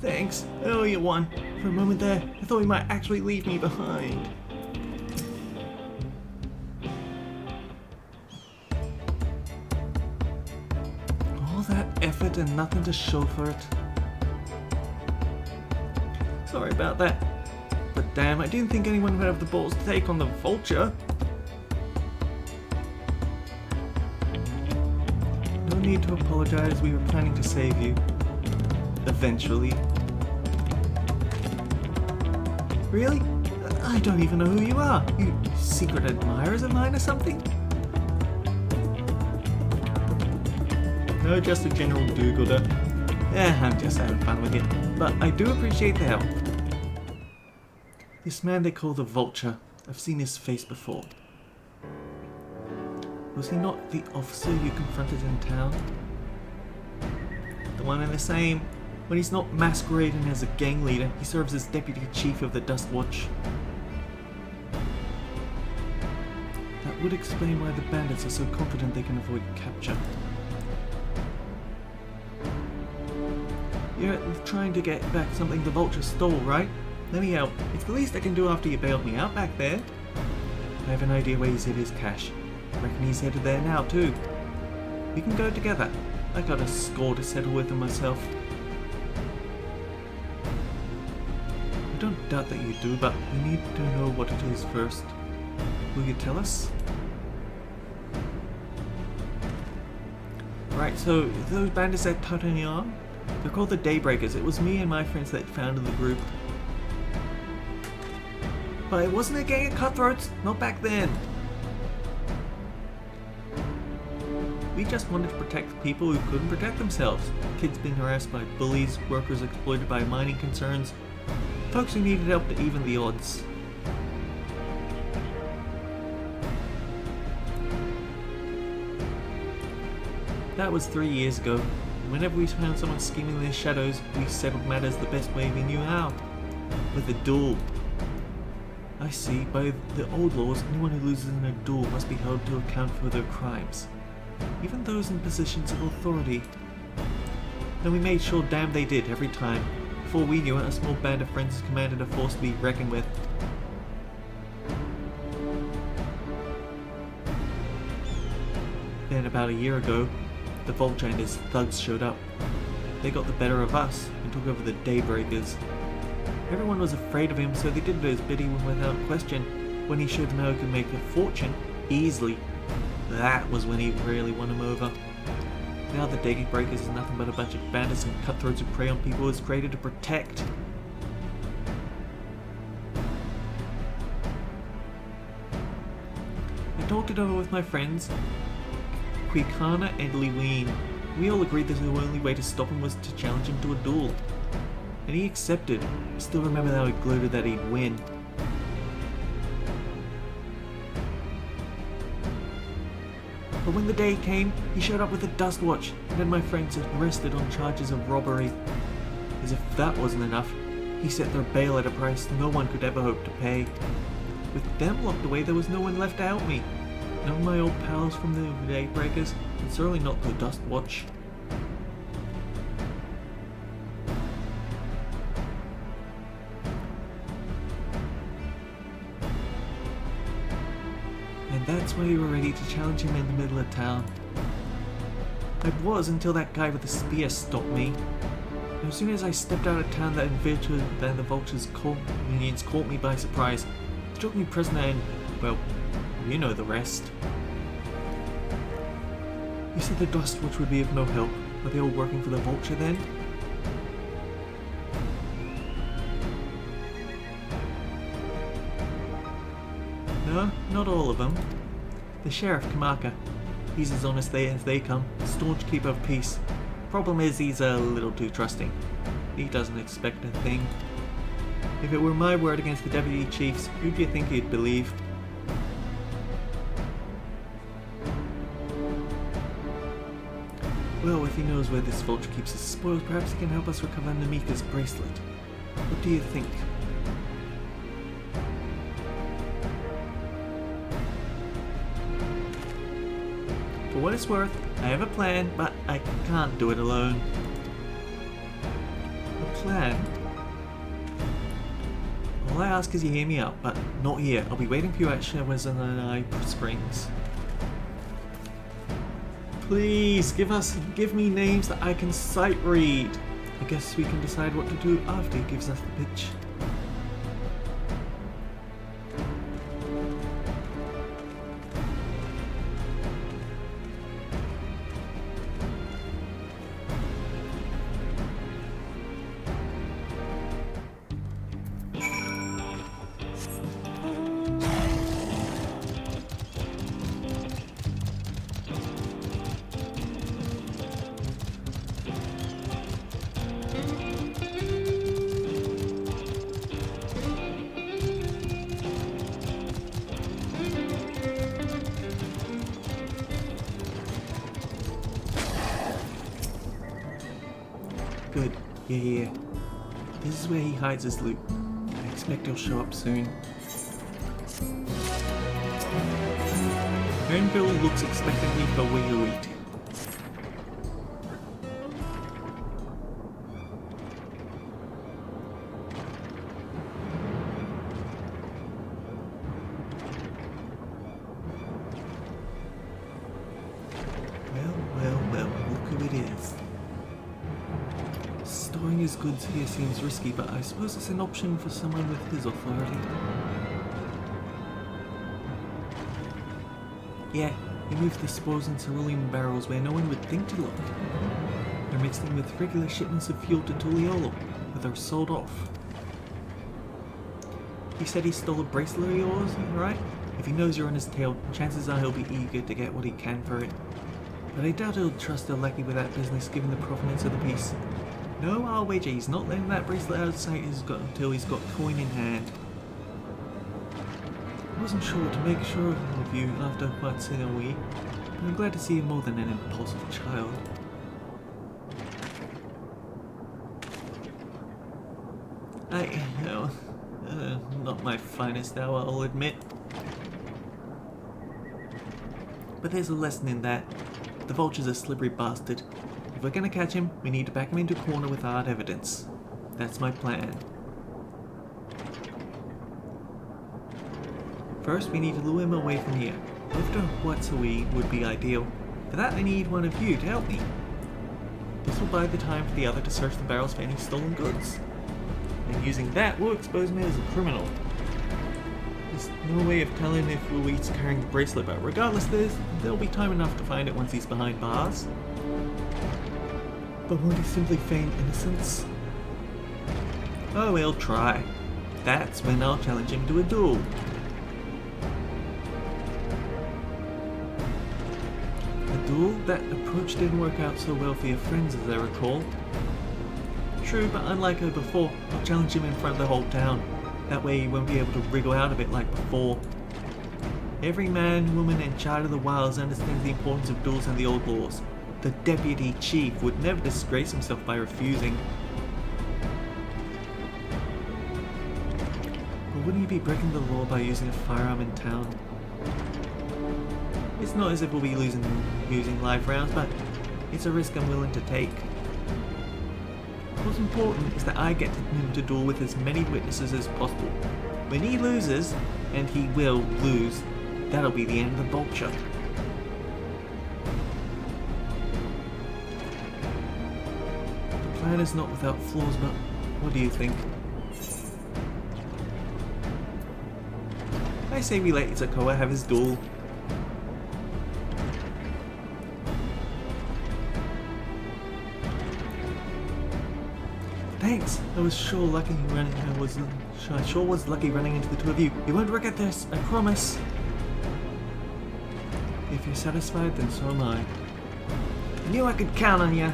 Thanks, I owe you one. For a moment there, I thought he might actually leave me behind. All that effort and nothing to show for it. Sorry about that. But damn, I didn't think anyone would have the balls to take on the vulture. No need to apologize, we were planning to save you. Eventually. Really? I don't even know who you are. You secret admirers of mine or something? No, just a general do-gooder. I'm just having fun with you. But I do appreciate the help. This man they call the Vulture. I've seen his face before. Was he not the officer you confronted in town? The one in the same. When he's not masquerading as a gang leader, he serves as deputy chief of the Dust Watch. That would explain why the bandits are so confident they can avoid capture. You're trying to get back something the Vulture stole, right? Let me help. It's the least I can do after you bailed me out back there. I have an idea where he's hid his cash. I reckon he's headed there now too. We can go together. I got a score to settle with him myself. I don't doubt that you do, but we need to know what it is first. Will you tell us? Right, so those bandits that touted on your arm, they're called the Daybreakers. It was me and my friends that founded the group. But it wasn't a gang of cutthroats, not back then. We just wanted to protect the people who couldn't protect themselves. Kids being harassed by bullies, workers exploited by mining concerns, folks who needed help to even the odds. That was 3 years ago. Whenever we found someone scheming in their shadows, we settled matters the best way we knew how. With a duel. I see, by the old laws, anyone who loses in a duel must be held to account for their crimes. Even those in positions of authority. And we made sure damn they did every time. Before we knew it, a small band of friends commanded a force to be reckoned with. Then about a year ago, the Vulture and his thugs showed up. They got the better of us and took over the Daybreakers. Everyone was afraid of him, so they did his bidding without question. When he showed them how he could make a fortune, easily, that was when he really won him over. Now the Daybreakers is nothing but a bunch of bandits and cutthroats who prey on people he was created to protect. I talked it over with my friends, Quikana and Leween. We all agreed that the only way to stop him was to challenge him to a duel. And he accepted. I still remember how he gloated that he'd win. But when the day came, he showed up with a dust watch and had my friends arrested on charges of robbery. As if that wasn't enough, he set their bail at a price no one could ever hope to pay. With them locked away, there was no one left to help me. None of my old pals from the Daybreakers, and certainly not the Dust Watch. And that's why we were ready to challenge him in the middle of town. I was until that guy with the spear stopped me. And as soon as I stepped out of town, the Vulture's minions caught me by surprise. They took me prisoner and, well, you know the rest. You said the Dust Watch would be of no help. Are they all working for the Vulture then? No, not all of them. The Sheriff, Kamaka. He's as honest as they come, a staunch keeper of peace. Problem is, he's a little too trusting. He doesn't expect a thing. If it were my word against the Deputy Chief's, who do you think he'd believe? Well, if he knows where this Vulture keeps his spoils, perhaps he can help us recover Namika's bracelet. What do you think? For what it's worth, I have a plan, but I can't do it alone. A plan? All I ask is you hear me out, but not here. I'll be waiting for you at Shawazanai Springs. Please, give me names that I can sight read. I guess we can decide what to do after he gives us the pitch. Good, you're here. This is where he hides his loot. I expect he'll show up soon. Grenville looks expectantly for where you eat. Well, look who it is. Storing his goods here seems risky, but I suppose it's an option for someone with his authority. Yeah, he moved the spoils in cerulean barrels where no one would think to look. They're mixed in with regular shipments of fuel to Tuliolo, but they're sold off. He said he stole a bracelet of yours, right? If he knows you're on his tail, chances are he'll be eager to get what he can for it. But I doubt he'll trust a lackey with that business given the provenance of the piece. No, I'll wager he's not letting that bracelet out of sight until he's got coin in hand. I wasn't sure to make sure of you after what's in a week. I'm glad to see you more than an impulsive child. Not my finest hour, I'll admit. But there's a lesson in that. The Vulture's a slippery bastard. If we're gonna catch him, we need to back him into a corner with hard evidence. That's my plan. First, we need to lure him away from here. Over to XIV would be ideal. For that, I need one of you to help me. This will buy the time for the other to search the barrels for any stolen goods. And using that will expose me as a criminal. There's no way of telling if Louis carrying the bracelet, but regardless, there'll be time enough to find it once he's behind bars. But won't he simply feign innocence? Oh, he'll try. That's when I'll challenge him to a duel. A duel? That approach didn't work out so well for your friends, as I recall. True, but unlike her before, I'll challenge him in front of the whole town. That way he won't be able to wriggle out of it like before. Every man, woman, and child of the wilds understands the importance of duels and the old laws. The deputy chief would never disgrace himself by refusing. But wouldn't he be breaking the law by using a firearm in town? It's not as if we'll be using live rounds, but it's a risk I'm willing to take. What's important is that I get him to duel with as many witnesses as possible. When he loses, and he will lose, that'll be the end of the Vulture. The plan is not without flaws, but what do you think? I say we let Izakoa have his duel. Thanks. I sure was lucky running into the two of you. You won't regret this, I promise. If you're satisfied, then so am I. I knew I could count on you.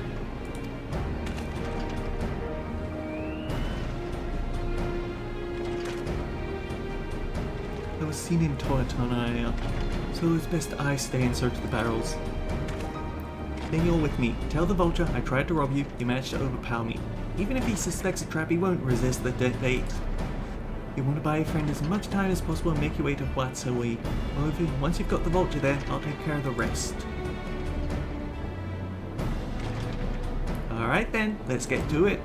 I was seen in Toatana, so it's best I stay in search of the barrels. Then you're with me. Tell the Vulture I tried to rob you, you managed to overpower me. Even if he suspects a trap, he won't resist the debate. You want to buy your friend as much time as possible and make your way to XIV. Once you've got the Vulture there, I'll take care of the rest. Alright then, let's get to it.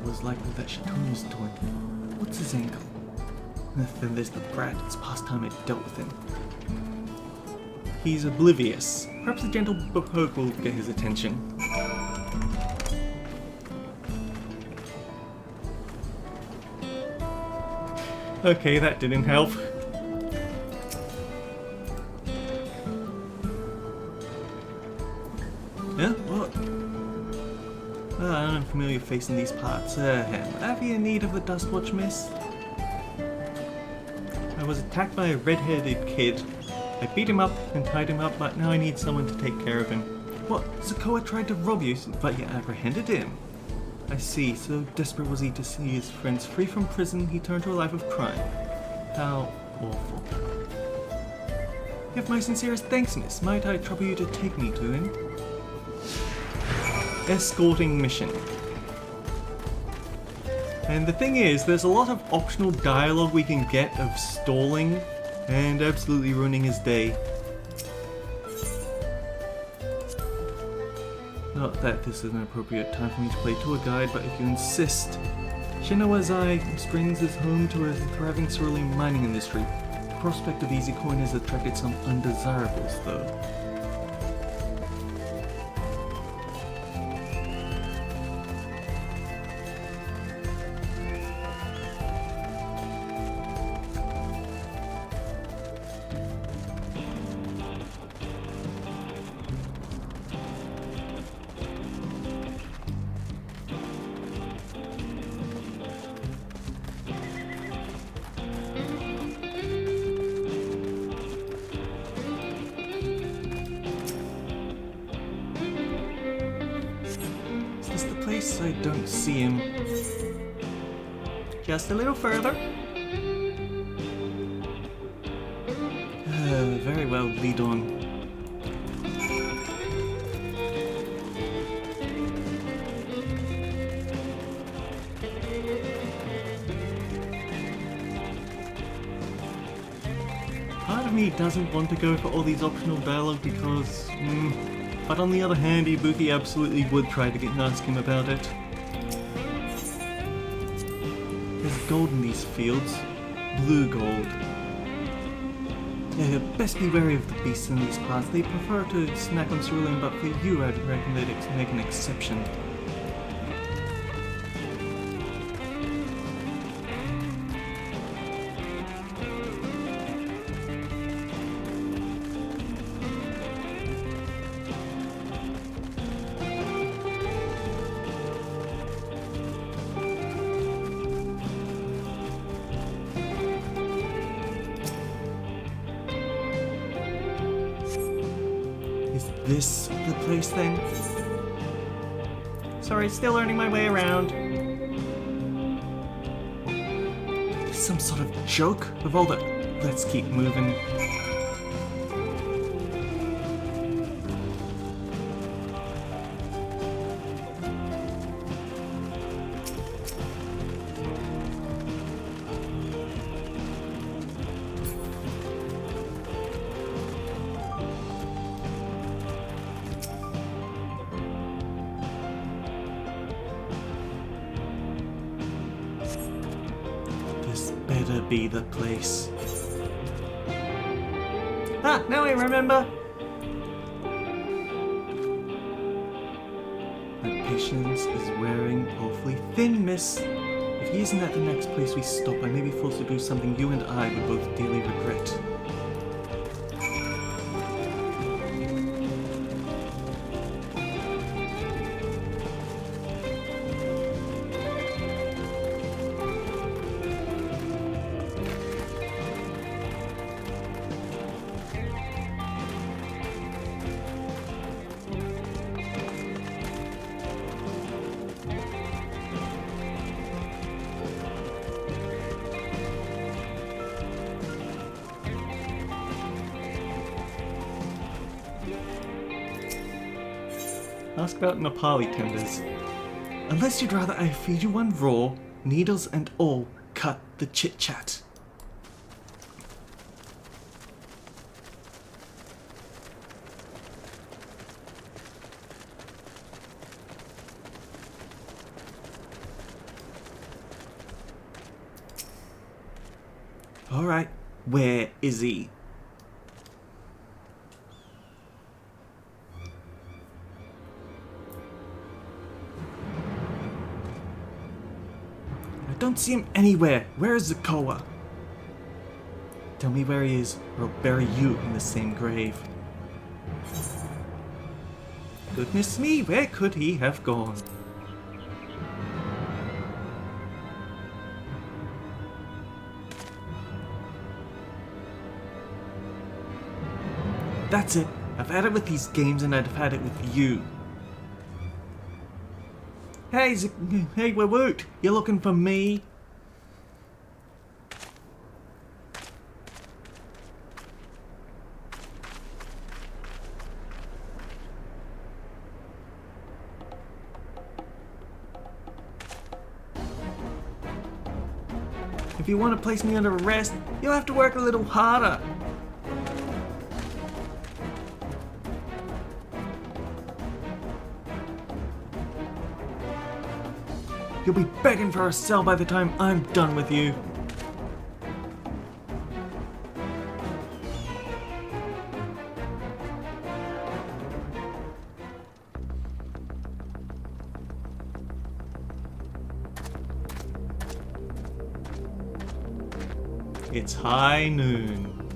Was likely that Shitone was torn. What's his ankle? Then there's the brat. It's past time I dealt with him. He's oblivious. Perhaps a gentle poke will get his attention. Okay, that didn't help. Yeah, what? An unfamiliar face in these parts. Have you in need of the Dustwatch, miss? I was attacked by a red-headed kid. I beat him up and tied him up, but now I need someone to take care of him. What? Zakoa tried to rob you, but you apprehended him? I see. So desperate was he to see his friends free from prison, he turned to a life of crime. How awful. You have my sincerest thanks, miss. Might I trouble you to take me to him? Escorting mission. And the thing is, there's a lot of optional dialogue we can get of stalling and absolutely ruining his day. Not that this is an appropriate time for me to play tour guide, but if you insist. Shinawazai Springs is home to a thriving cerulean mining industry. The prospect of easy coin has attracted some undesirables, though. guess I don't see him. Just a little further. Very well, lead on. Part of me doesn't want to go for all these optional dialogue because, but on the other hand, Ibuki absolutely would try to ask him about it. There's gold in these fields. Blue gold. Best be wary of the beasts in these parts. They prefer to snack on cerulean, but for you I'd reckon they'd make an exception. Is this the place then? Sorry, still learning my way around. Is this some sort of joke of all the... Let's keep moving. Better be the place. Ah, now I remember! My patience is wearing awfully thin, miss. If he isn't at the next place we stop, I may be forced to do something you and I would both dearly regret. Ask about Nepali tenders. Unless you'd rather I feed you one raw, needles and all, cut the chit-chat. Alright, where is he? I don't see him anywhere. Where is Zakoa? Tell me where he is, or I'll bury you in the same grave. Goodness me, where could he have gone? That's it. I've had it with these games and I'd have had it with you. Hey, hey, Woot, you looking for me? If you want to place me under arrest, you'll have to work a little harder. You'll be begging for a cell by the time I'm done with you. It's high noon.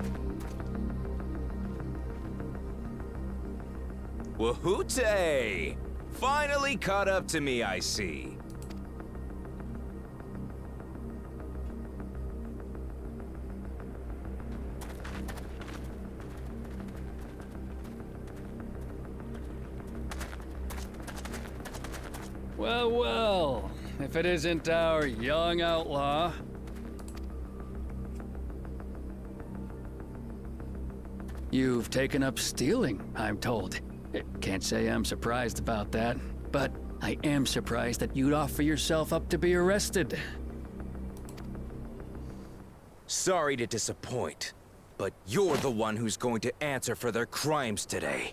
Wahoote! Finally caught up to me, I see. Well, well, if it isn't our young outlaw. You've taken up stealing, I'm told. Can't say I'm surprised about that, but I am surprised that you'd offer yourself up to be arrested. Sorry to disappoint, but you're the one who's going to answer for their crimes today.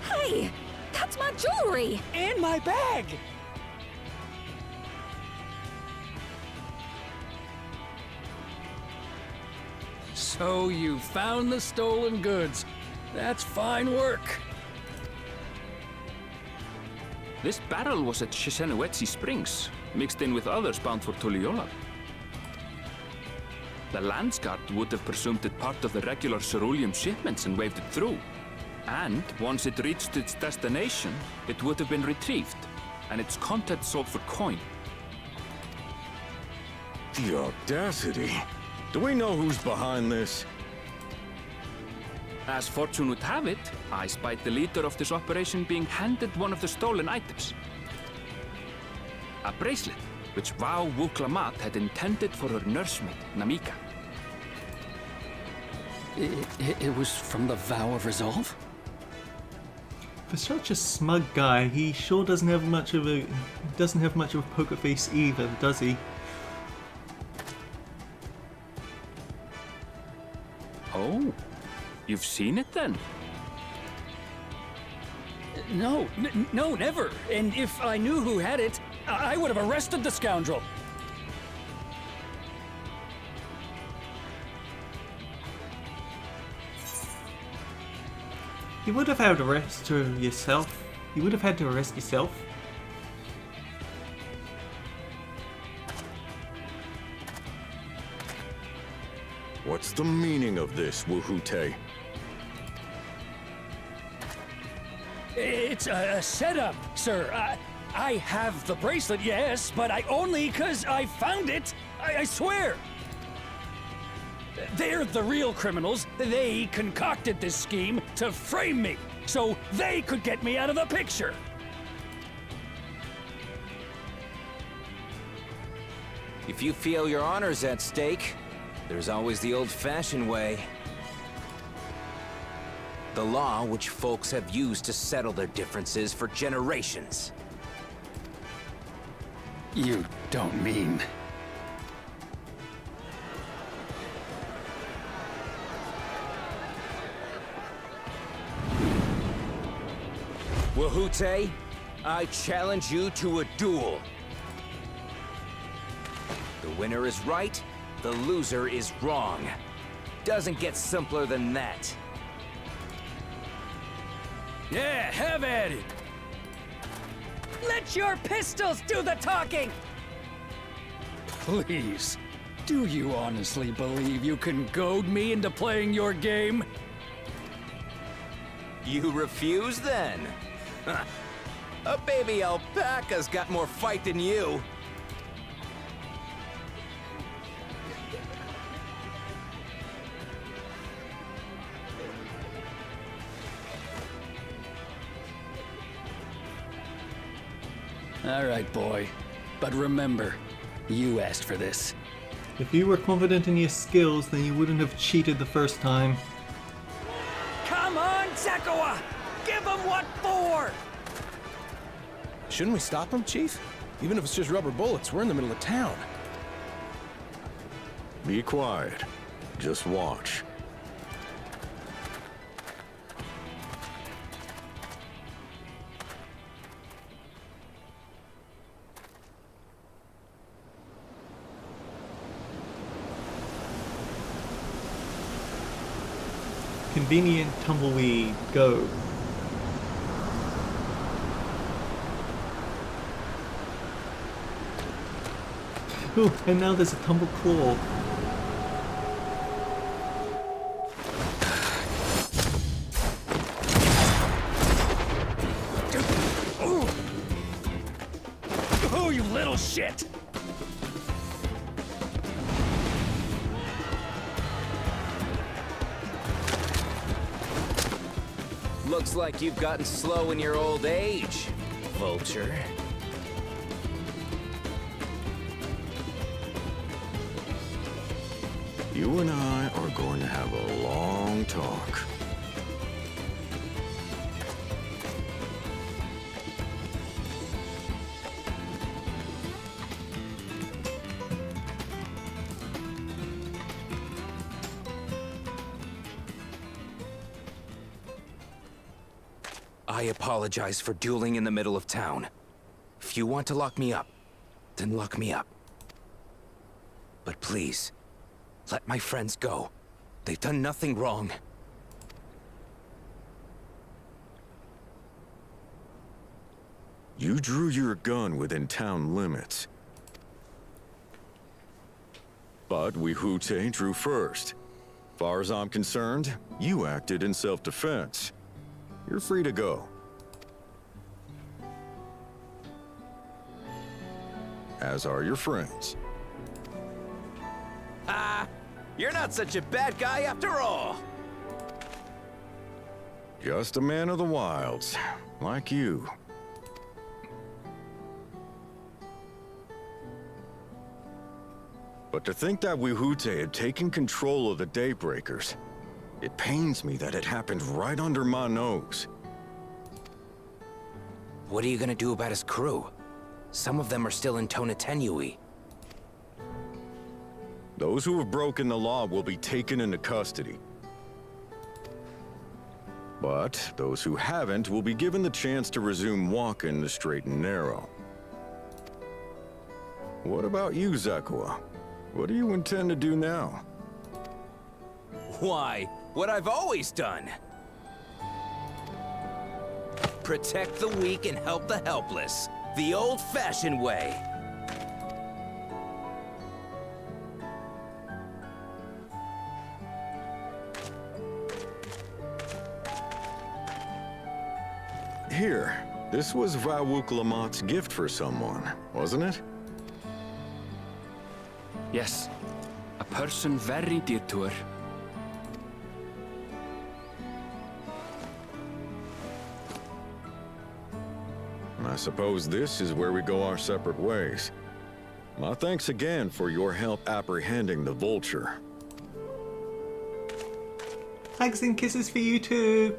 Hey, that's my jewelry! And my bag! So you found the stolen goods. That's fine work. This barrel was at Shishanuetsi Springs, mixed in with others bound for Tuliyola. The Landsguard would have presumed it part of the regular ceruleum shipments and waved it through. And once it reached its destination, it would have been retrieved, and its contents sold for coin. The audacity. Do we know who's behind this? As fortune would have it, I spied the leader of this operation being handed one of the stolen items. A bracelet, which Vau Wuklamat had intended for her nursemaid, Namika. It was from the Vow of Resolve? For such a smug guy, he sure doesn't have much of a poker face either, does he? Oh, you've seen it then? No, no, never. And if I knew who had it, I would have arrested the scoundrel. You would have had to arrest yourself. You would have had to arrest yourself. What's the meaning of this, Wuhute? It's a setup, sir. I have the bracelet, yes, but I only 'cause I found it. I swear. They're the real criminals. They concocted this scheme to frame me, so they could get me out of the picture. If you feel your honor's at stake, there's always the old-fashioned way. The law which folks have used to settle their differences for generations. You don't mean... Wuhute, I challenge you to a duel. The winner is right, the loser is wrong. Doesn't get simpler than that. Yeah, have at it. Let your pistols do the talking! Please, do you honestly believe you can goad me into playing your game? You refuse then? A baby alpaca's got more fight than you. All right, boy. But remember, you asked for this. If you were confident in your skills, then you wouldn't have cheated the first time. Come on, Zekawa! Give him what for! Shouldn't we stop him, Chief? Even if it's just rubber bullets, we're in the middle of town. Be quiet. Just watch. Convenient tumbleweed, go. Ooh, and now there's a tumble claw. shit. Looks like you've gotten slow in your old age, Vulture. You and I are going to have a long talk. I apologize for dueling in the middle of town. If you want to lock me up, then lock me up. But please, let my friends go. They've done nothing wrong. You drew your gun within town limits. But Wihute drew first. Far as I'm concerned, you acted in self-defense. You're free to go. As are your friends. Ah, you're not such a bad guy after all. Just a man of the wilds, like you. But to think that Wihute had taken control of the Daybreakers, it pains me that it happened right under my nose. What are you gonna do about his crew? Some of them are still in Tonatenui. Those who have broken the law will be taken into custody. But those who haven't will be given the chance to resume walking the straight and narrow. What about you, Zakua? What do you intend to do now? Why? What I've always done. Protect the weak and help the helpless. The old-fashioned way. Here, this was Vawuklamat's gift for someone, wasn't it? Yes, a person very dear to her. I suppose this is where we go our separate ways. My thanks again for your help apprehending the Vulture. Hugs and kisses for you too.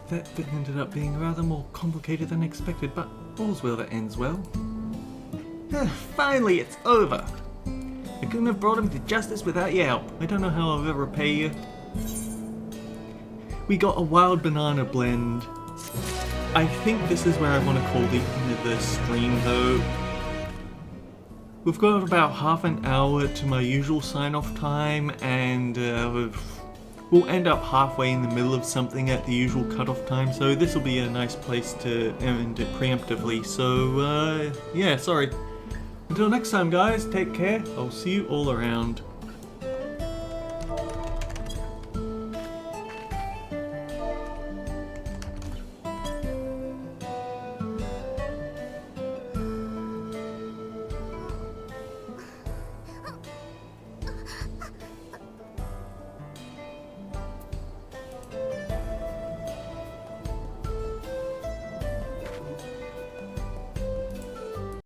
That bit ended up being rather more complicated than expected, but all's well that ends well. Finally, it's over! I couldn't have brought him to justice without your help. I don't know how I'll ever repay you. We got a wild banana blend. I think this is where I want to call the end of the stream though. We've got about half an hour to my usual sign-off time, and we'll end up halfway in the middle of something at the usual cutoff time, so this will be a nice place to end it preemptively. So, yeah, sorry. Until next time, guys, take care. I'll see you all around.